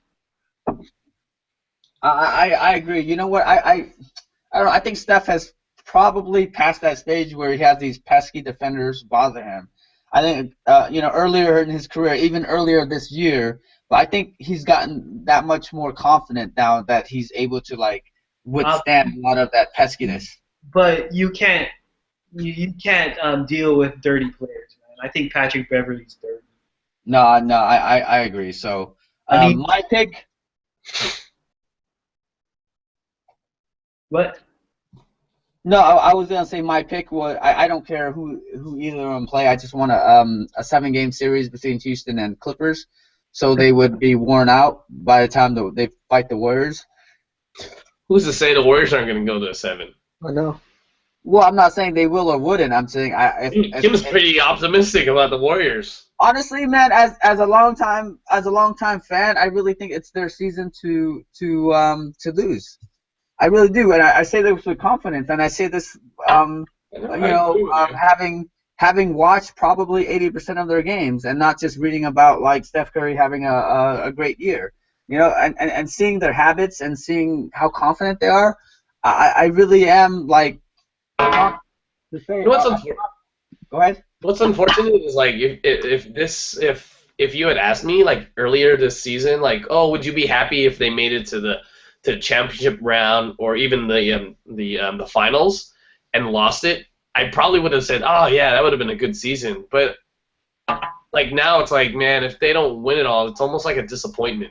[SPEAKER 1] I agree. You know what? I don't know. I think Steph has probably passed that stage where he has these pesky defenders bother him. I think earlier in his career, even earlier this year, but I think he's gotten that much more confident now that he's able to withstand a lot of that peskiness.
[SPEAKER 4] But you can't deal with dirty players, man. I think Patrick Beverly's dirty.
[SPEAKER 1] No, I agree. So my pick.
[SPEAKER 4] What?
[SPEAKER 1] No, I was gonna say my pick was I don't care who either of them play. I just want a 7-game series between Houston and Clippers, so they would be worn out by the time they fight the Warriors.
[SPEAKER 2] Who's to say the Warriors aren't going to go to a 7?
[SPEAKER 3] I know.
[SPEAKER 1] Well, I'm not saying they will or wouldn't. I'm saying
[SPEAKER 2] Kim's pretty optimistic about the Warriors.
[SPEAKER 1] Honestly, man, as a longtime fan, I really think it's their season to lose. I really do, and I say this with confidence, and I say this, having watched probably 80% of their games, and not just reading about Steph Curry having a great year, and seeing their habits and seeing how confident they are. I really am to say. Go ahead.
[SPEAKER 2] What's unfortunate is if you had asked me earlier this season, would you be happy if they made it to the championship round or even the finals and lost it, I probably would have said, oh yeah, that would have been a good season. But now it's man, if they don't win it all, it's almost like a disappointment.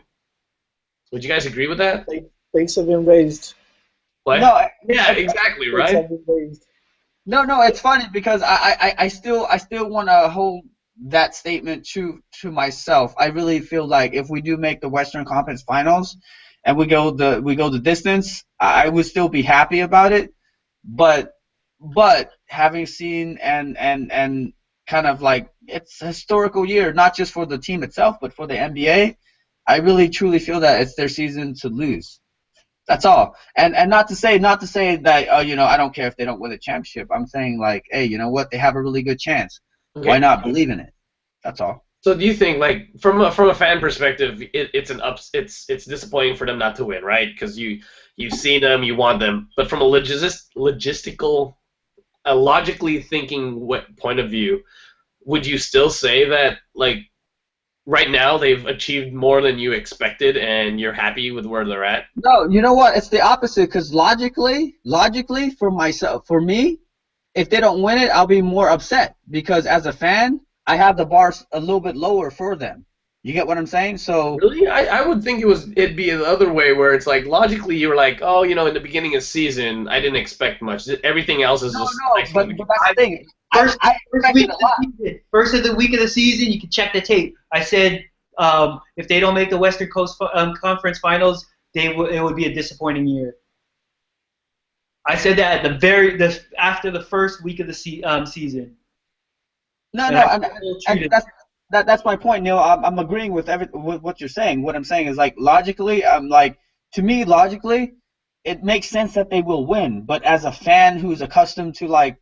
[SPEAKER 2] Would you guys agree with that?
[SPEAKER 3] Stakes have been raised.
[SPEAKER 2] What?
[SPEAKER 1] No,
[SPEAKER 2] yeah, exactly, right?
[SPEAKER 3] Stakes have been raised.
[SPEAKER 1] No, it's funny because I still want to hold that statement true to myself. I really feel like if we do make the Western Conference Finals and we go the distance, I would still be happy about it. But having seen and kind of it's a historical year, not just for the team itself, but for the NBA, I really truly feel that it's their season to lose. That's all. And not to say that I don't care if they don't win the championship. I'm saying hey, you know what? They have a really good chance. Okay. Why not believe in it? That's all.
[SPEAKER 2] So do you think from a fan perspective, it's disappointing for them not to win, right? Because you've seen them, you want them, but from a logically thinking point of view, would you still say that right now they've achieved more than you expected and you're happy with where they're at?
[SPEAKER 1] No, you know what? It's the opposite because logically for me, if they don't win it, I'll be more upset because as a fan, I have the bar a little bit lower for them. You get what I'm saying? So
[SPEAKER 2] really, I would think it'd be the other way where it's logically you were oh, in the beginning of the season I didn't expect much. Everything else is just
[SPEAKER 1] but that's the thing.
[SPEAKER 4] First of the week of the season, you can check the tape. I said if they don't make the Western Coast Conference Finals, it would be a disappointing year. I said that at after the first week of the season.
[SPEAKER 1] No,
[SPEAKER 4] And
[SPEAKER 1] no,
[SPEAKER 4] treated.
[SPEAKER 1] that's my point, Neil. I'm agreeing with with what you're saying. What I'm saying is like logically, to me logically, it makes sense that they will win. But as a fan who's accustomed to like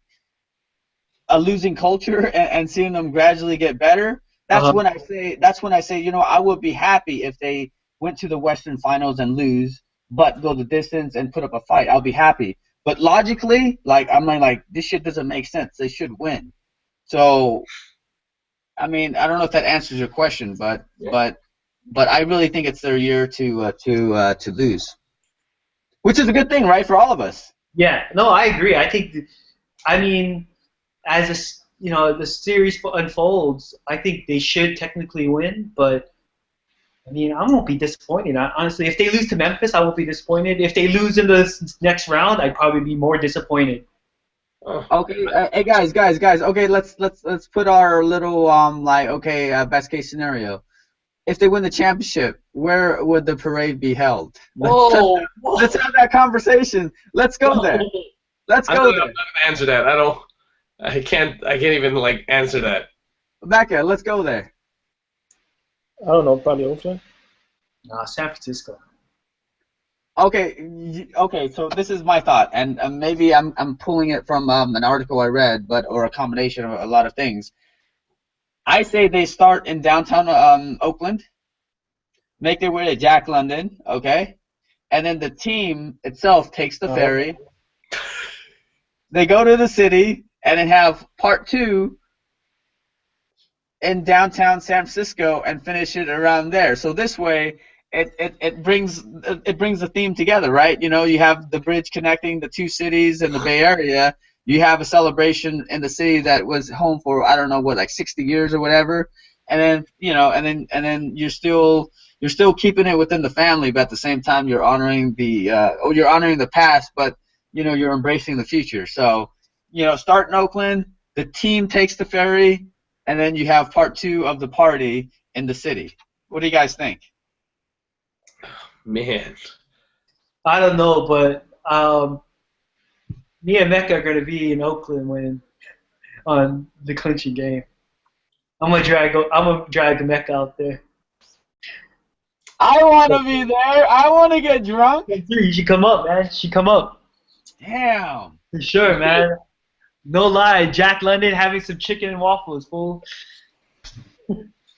[SPEAKER 1] a losing culture and seeing them gradually get better, that's when I say, you know, I would be happy if they went to the Western Finals and lose, but go the distance and put up a fight. I'll be happy. But logically, like I'm like this shit doesn't make sense. They should win. So, I mean, I don't know if that answers your question, but I really think it's their year to lose, which is a good thing, right, for all of us.
[SPEAKER 4] Yeah, no, I agree. I mean, as the series unfolds, I think they should technically win, but I mean, I won't be disappointed. Honestly, if they lose to Memphis, I won't be disappointed. If they lose in the next round, I'd probably be more disappointed.
[SPEAKER 1] Okay, hey guys. Okay, let's put our little best case scenario. If they win the championship, where would the parade be held? Let's have that conversation. Let's go there. I'm not
[SPEAKER 2] gonna answer that. I can't even like answer that.
[SPEAKER 1] Becca, let's go there.
[SPEAKER 3] I don't know, probably Oakland.
[SPEAKER 4] Nah, San Francisco.
[SPEAKER 1] Okay, so this is my thought, and maybe I'm pulling it from an article I read, or a combination of a lot of things. I say they start in downtown Oakland, make their way to Jack London, okay, and then the team itself takes the ferry. They go to the city, and then have part 2 in downtown San Francisco and finish it around there. So this way, it brings the theme together, right? You know, you have the bridge connecting the two cities in the Bay Area. You have a celebration in the city that was home for I don't know what, like 60 years or whatever, and then you're still keeping it within the family, but at the same time you're honoring the past, but you know you're embracing the future. So you know, start in Oakland, the team takes the ferry, and then you have part 2 of the party in the city. What do you guys think?
[SPEAKER 2] Man,
[SPEAKER 4] I don't know, but me and Mecca are gonna be in Oakland on the clinching game. I'm gonna drag Mecca out there.
[SPEAKER 1] I want to be there. I want to get drunk.
[SPEAKER 4] You should come up, man. You should come up.
[SPEAKER 1] Damn.
[SPEAKER 4] For sure, man. No lie, Jack London having some chicken and waffles, fool.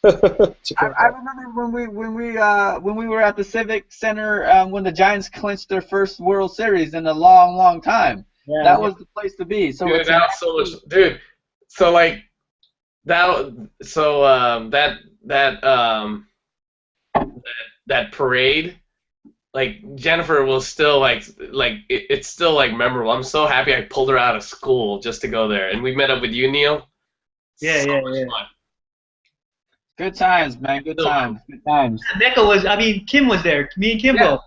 [SPEAKER 1] I remember when we were at the Civic Center when the Giants clinched their first World Series in a long time. Yeah, that was the place to be. So
[SPEAKER 2] dude, that was so much, dude. So like that parade, like Jennifer will still like it's still like memorable. I'm so happy I pulled her out of school just to go there, and we met up with you, Neil.
[SPEAKER 4] Yeah.
[SPEAKER 2] Fun.
[SPEAKER 1] Good times, man. Good times.
[SPEAKER 4] Kim was there. Me and Kimbo. Yeah.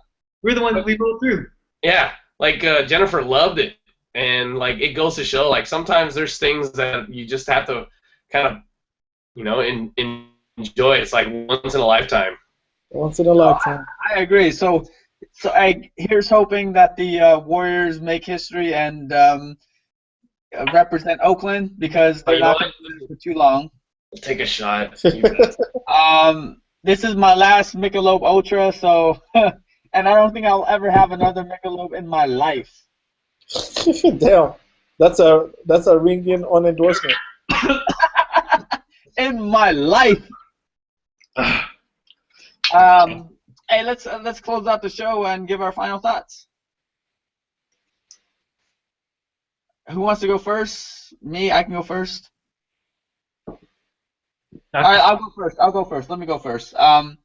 [SPEAKER 4] We're the ones that we go through.
[SPEAKER 2] Yeah, like Jennifer loved it, and like it goes to show, like sometimes there's things that you just have to kind of, you know, enjoy. It's like once in a lifetime.
[SPEAKER 3] Once in a lifetime.
[SPEAKER 1] I agree. So here's hoping that the Warriors make history and represent Oakland because they're not going to be for too long.
[SPEAKER 2] Take a shot.
[SPEAKER 1] This is my last Michelob Ultra, so and I don't think I'll ever have another Michelob in my life.
[SPEAKER 3] Damn, that's a ringing on endorsement.
[SPEAKER 1] In my life. Hey, let's close out the show and give our final thoughts. Who wants to go first? Me, I can go first. All right, I'll go first. Let me go first. I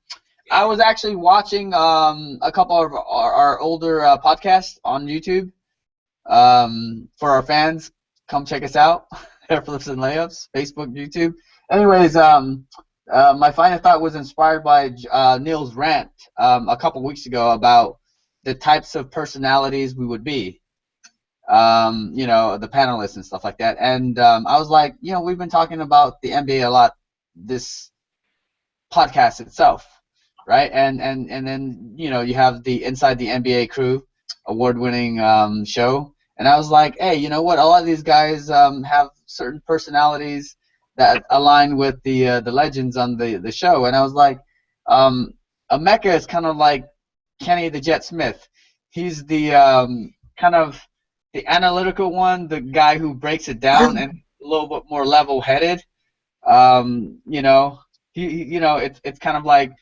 [SPEAKER 1] was actually watching a couple of our older podcasts on YouTube. For our fans, come check us out. Hairflips and Layups, Facebook, YouTube. Anyways, my final thought was inspired by Neil's rant a couple weeks ago about the types of personalities we would be. You know, the panelists and stuff like that. And I was like, you know, we've been talking about the NBA a lot this podcast itself, right? And then you have the Inside the NBA Crew, award-winning show. And I was like, hey, you know what? A lot of these guys have certain personalities that align with the legends on the show. And I was like, Emeka is kind of like Kenny the Jet Smith. He's the kind of the analytical one, the guy who breaks it down and a little bit more level-headed. It's kind of like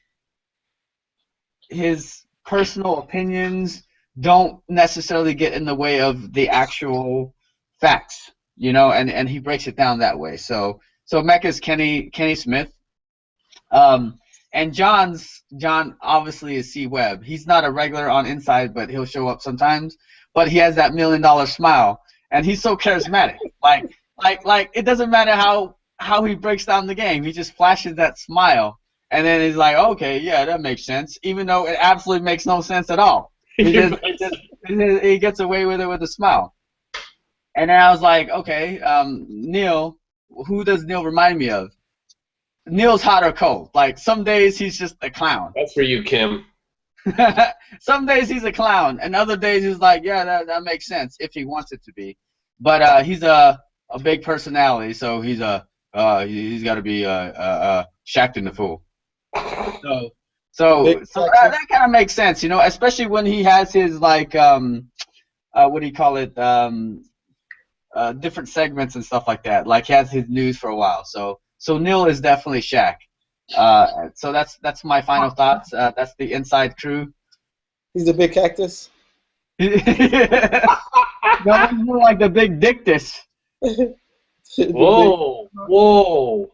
[SPEAKER 1] his personal opinions don't necessarily get in the way of the actual facts, and he breaks it down that way. So Mecca's Kenny Smith. And John obviously is C Webb. He's not a regular on Inside, but he'll show up sometimes. But he has that $1 million smile, and he's so charismatic. Like it doesn't matter how he breaks down the game. He just flashes that smile, and then he's like, okay, yeah, that makes sense, even though it absolutely makes no sense at all. He gets away with it with a smile. And then I was like, okay, Neil, who does Neil remind me of? Neil's hot or cold. Like, some days he's just a clown.
[SPEAKER 2] That's for you, Kim.
[SPEAKER 1] Some days he's a clown, and other days he's like, yeah, that makes sense if he wants it to be. But he's a big personality, so he's got to be Shaqtin' the Fool. So that kind of makes sense, especially when he has his what do you call it? Different segments and stuff like that. Like, he has his news for a while. So Neil is definitely Shaq. So that's my final thoughts. That's the Inside Crew.
[SPEAKER 3] He's the big cactus.
[SPEAKER 1] No, he's more like the big dictus.
[SPEAKER 2] Whoa.
[SPEAKER 1] Oh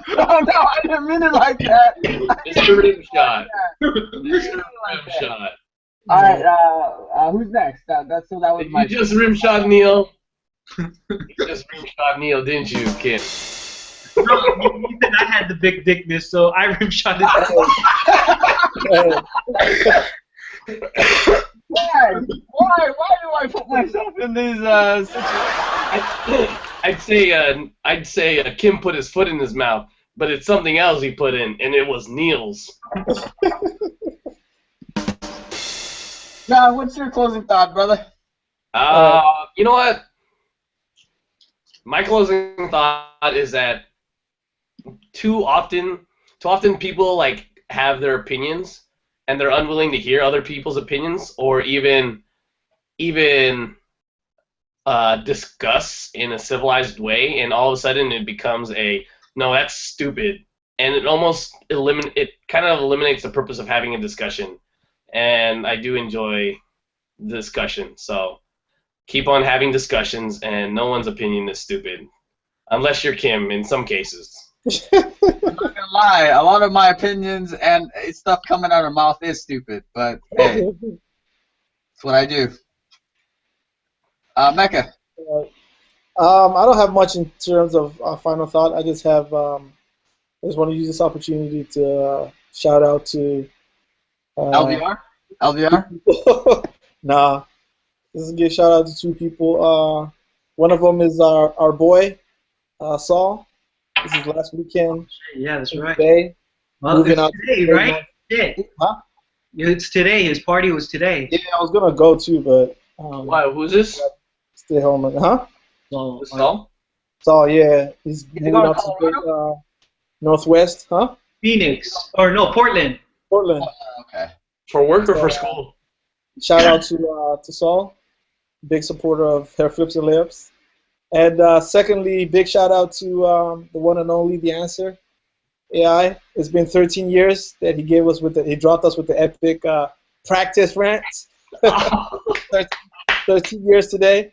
[SPEAKER 1] no, I didn't mean it like that.
[SPEAKER 2] Mr. Rim Shot. Mr. Rim Shot.
[SPEAKER 1] All right, who's next? That was my.
[SPEAKER 2] You just rim shot Neil. You just rim shot Neil, didn't you, Kim?
[SPEAKER 4] No, you said I had the big dickness, so I rim shot it.
[SPEAKER 1] Why do I put myself in these situations?
[SPEAKER 2] I'd say Kim put his foot in his mouth, but it's something else he put in, and it was Neil's.
[SPEAKER 1] Now, what's your closing thought, brother?
[SPEAKER 2] You know what? My closing thought is that too often people have their opinions, and they're unwilling to hear other people's opinions, or even discuss in a civilized way, and all of a sudden it becomes no, that's stupid, and it kind of eliminates the purpose of having a discussion. And I do enjoy discussion, so keep on having discussions, and no one's opinion is stupid, unless you're Kim in some cases.
[SPEAKER 1] I'm not gonna lie, a lot of my opinions and stuff coming out of my mouth is stupid, but hey, that's what I do. Mecca.
[SPEAKER 3] I don't have much in terms of final thought. I just want to use this opportunity to shout out to
[SPEAKER 1] LVR?
[SPEAKER 3] Nah. This is a give shout out to two people. One of them is our boy, Saul. This is last weekend.
[SPEAKER 4] Yeah, that's right.
[SPEAKER 3] Bay.
[SPEAKER 4] Well,
[SPEAKER 3] Moving
[SPEAKER 4] it's
[SPEAKER 3] out
[SPEAKER 4] today, right? Yeah.
[SPEAKER 3] Huh?
[SPEAKER 4] It's today. His party was today.
[SPEAKER 3] Yeah, I was gonna go too, but
[SPEAKER 2] Wow, who's this?
[SPEAKER 3] stay home. Huh?
[SPEAKER 4] So,
[SPEAKER 2] Saul?
[SPEAKER 3] Saul, yeah, he's moving
[SPEAKER 1] going
[SPEAKER 3] out
[SPEAKER 1] to
[SPEAKER 3] to the Northwest, huh?
[SPEAKER 4] Phoenix, or no, Portland.
[SPEAKER 3] Portland.
[SPEAKER 1] Okay.
[SPEAKER 2] For work or for school?
[SPEAKER 3] Shout out to Saul, big supporter of Hairflips and Layups. And secondly, big shout out to the one and only The Answer AI. It's been 13 years that he dropped us with the epic practice rants. 13 years today.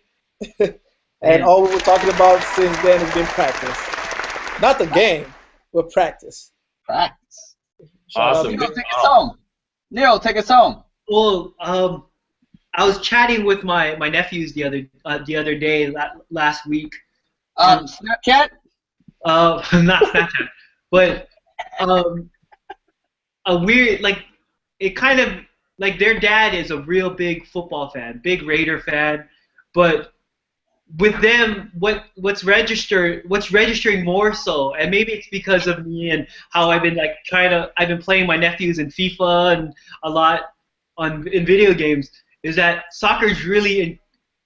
[SPEAKER 3] And all we were talking about since then has been practice. Not the game, but practice.
[SPEAKER 1] Practice.
[SPEAKER 2] Awesome.
[SPEAKER 1] Neil, take us home. Neil, take us home.
[SPEAKER 4] Well, I was chatting with my nephews the other day last week.
[SPEAKER 1] Snapchat?
[SPEAKER 4] Not Snapchat, but a weird it kind of their dad is a real big football fan, big Raider fan, but with them, what's registering more so, and maybe it's because of me and how I've been like I've been playing my nephews in FIFA and a lot in video games, is that soccer's really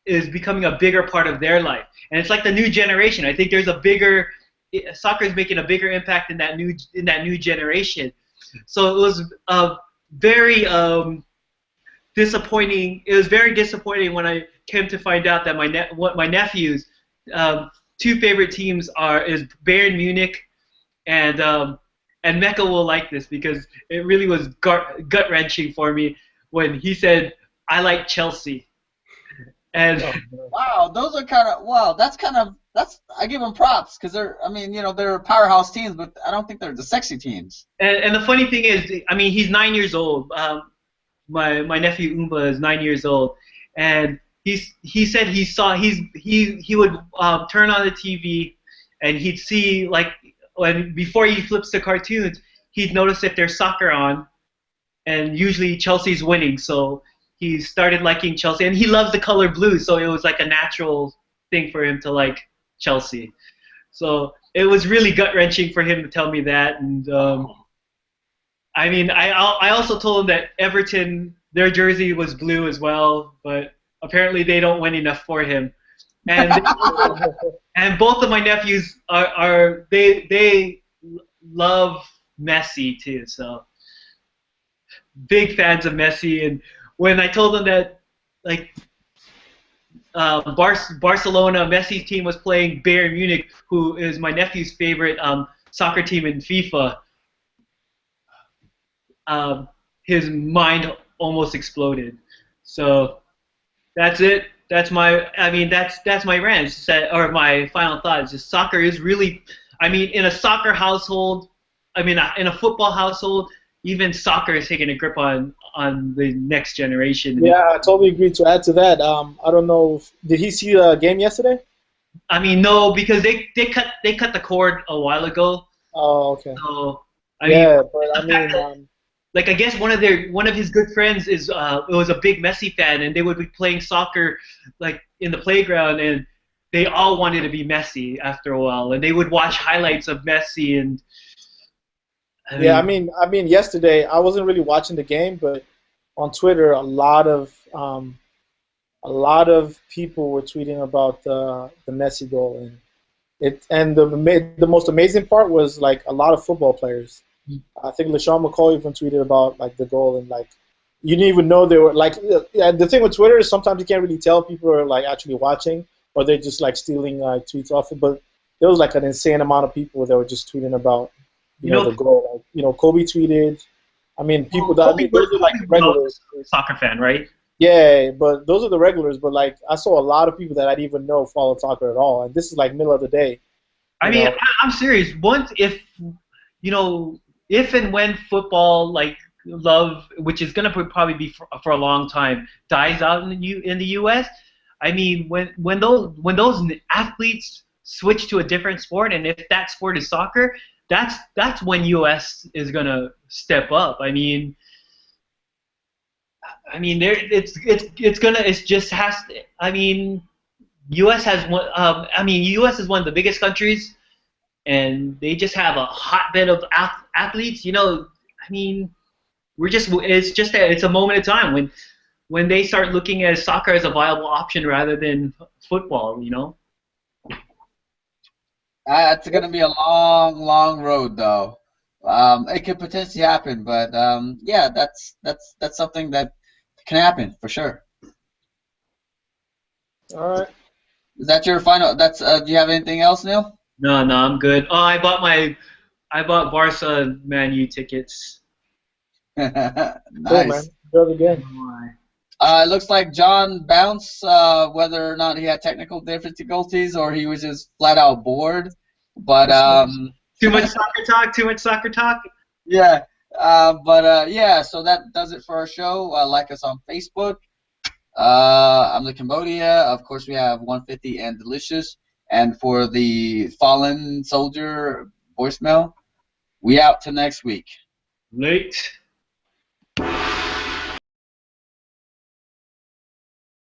[SPEAKER 4] is becoming a bigger part of their life, and it's like the new generation. I think there's soccer is making a bigger impact in that new generation. So it was very disappointing. It was very disappointing when I came to find out that my nephews' two favorite teams is Bayern Munich and Mecca will like this because it really was gut wrenching for me when he said I like Chelsea. And
[SPEAKER 1] wow, those are that's I give them props because they're powerhouse teams, but I don't think they're the sexy teams.
[SPEAKER 4] And the funny thing is, I mean, he's 9 years old. My nephew Umba is 9 years old, and he said he would turn on the TV and he'd see before he flips the cartoons, he'd notice if there's soccer on, and usually Chelsea's winning, so he started liking Chelsea, and he loves the color blue, so it was like a natural thing for him to like Chelsea. So it was really gut-wrenching for him to tell me that, and I mean, I also told him that Everton, their jersey was blue as well, but apparently they don't win enough for him. And and both of my nephews they love Messi too, so big fans of Messi. And when I told them that Barcelona, Messi's team was playing Bayern Munich, who is my nephew's favorite soccer team in FIFA, his mind almost exploded. So that's it. That's my rant, or my final thought. Is just soccer is really, I mean, in a soccer household, in a football household, even soccer is taking a grip on the next generation.
[SPEAKER 3] Yeah, I totally agree. To add to that, I don't know, did he see the game yesterday?
[SPEAKER 4] I mean, no, because they cut the cord a while ago.
[SPEAKER 3] Oh, okay.
[SPEAKER 4] So I guess one of his good friends was a big Messi fan, and they would be playing soccer in the playground, and they all wanted to be Messi after a while, and they would watch highlights of Messi. And
[SPEAKER 3] I mean, yesterday I wasn't really watching the game, but on Twitter a lot of people were tweeting about the Messi goal, and the most amazing part was a lot of football players. I think LaShawn McCoy even tweeted about the goal, and you didn't even know they were the thing with Twitter is sometimes you can't really tell people are actually watching or they're just stealing tweets off it. But there was an insane amount of people that were just tweeting about the goal. Kobe tweeted. I mean, people those are regulars.
[SPEAKER 4] Soccer fan, right?
[SPEAKER 3] Yeah, but those are the regulars. But I saw a lot of people that I didn't even know followed soccer at all, and this is middle of the day.
[SPEAKER 4] I'm serious. Once if and when football love, which is gonna probably be for a long time, dies out in the U.S. I mean, when those athletes switch to a different sport, and if that sport is soccer, that's when U.S. is gonna step up. U.S. U.S. is one of the biggest countries, and they just have a hotbed of athletes. It's a moment in time when they start looking at soccer as a viable option rather than football.
[SPEAKER 1] It's going to be a long, long road, though. It could potentially happen, but yeah, that's something that can happen for sure.
[SPEAKER 3] All right.
[SPEAKER 1] Is that your final? Do you have anything else, Neil?
[SPEAKER 4] No, I'm good. Oh, I bought Barca Man U tickets.
[SPEAKER 1] Nice.
[SPEAKER 3] Cool, man. Do it again.
[SPEAKER 1] It looks like John bounced, whether or not he had technical difficulties or he was just flat out bored. But
[SPEAKER 4] too much soccer talk.
[SPEAKER 1] Yeah. Yeah. So that does it for our show. Like us on Facebook. I'm the Cambodia. Of course, we have 150 and Delicious. And for the Fallen Soldier voicemail, we out till next week.
[SPEAKER 4] Late.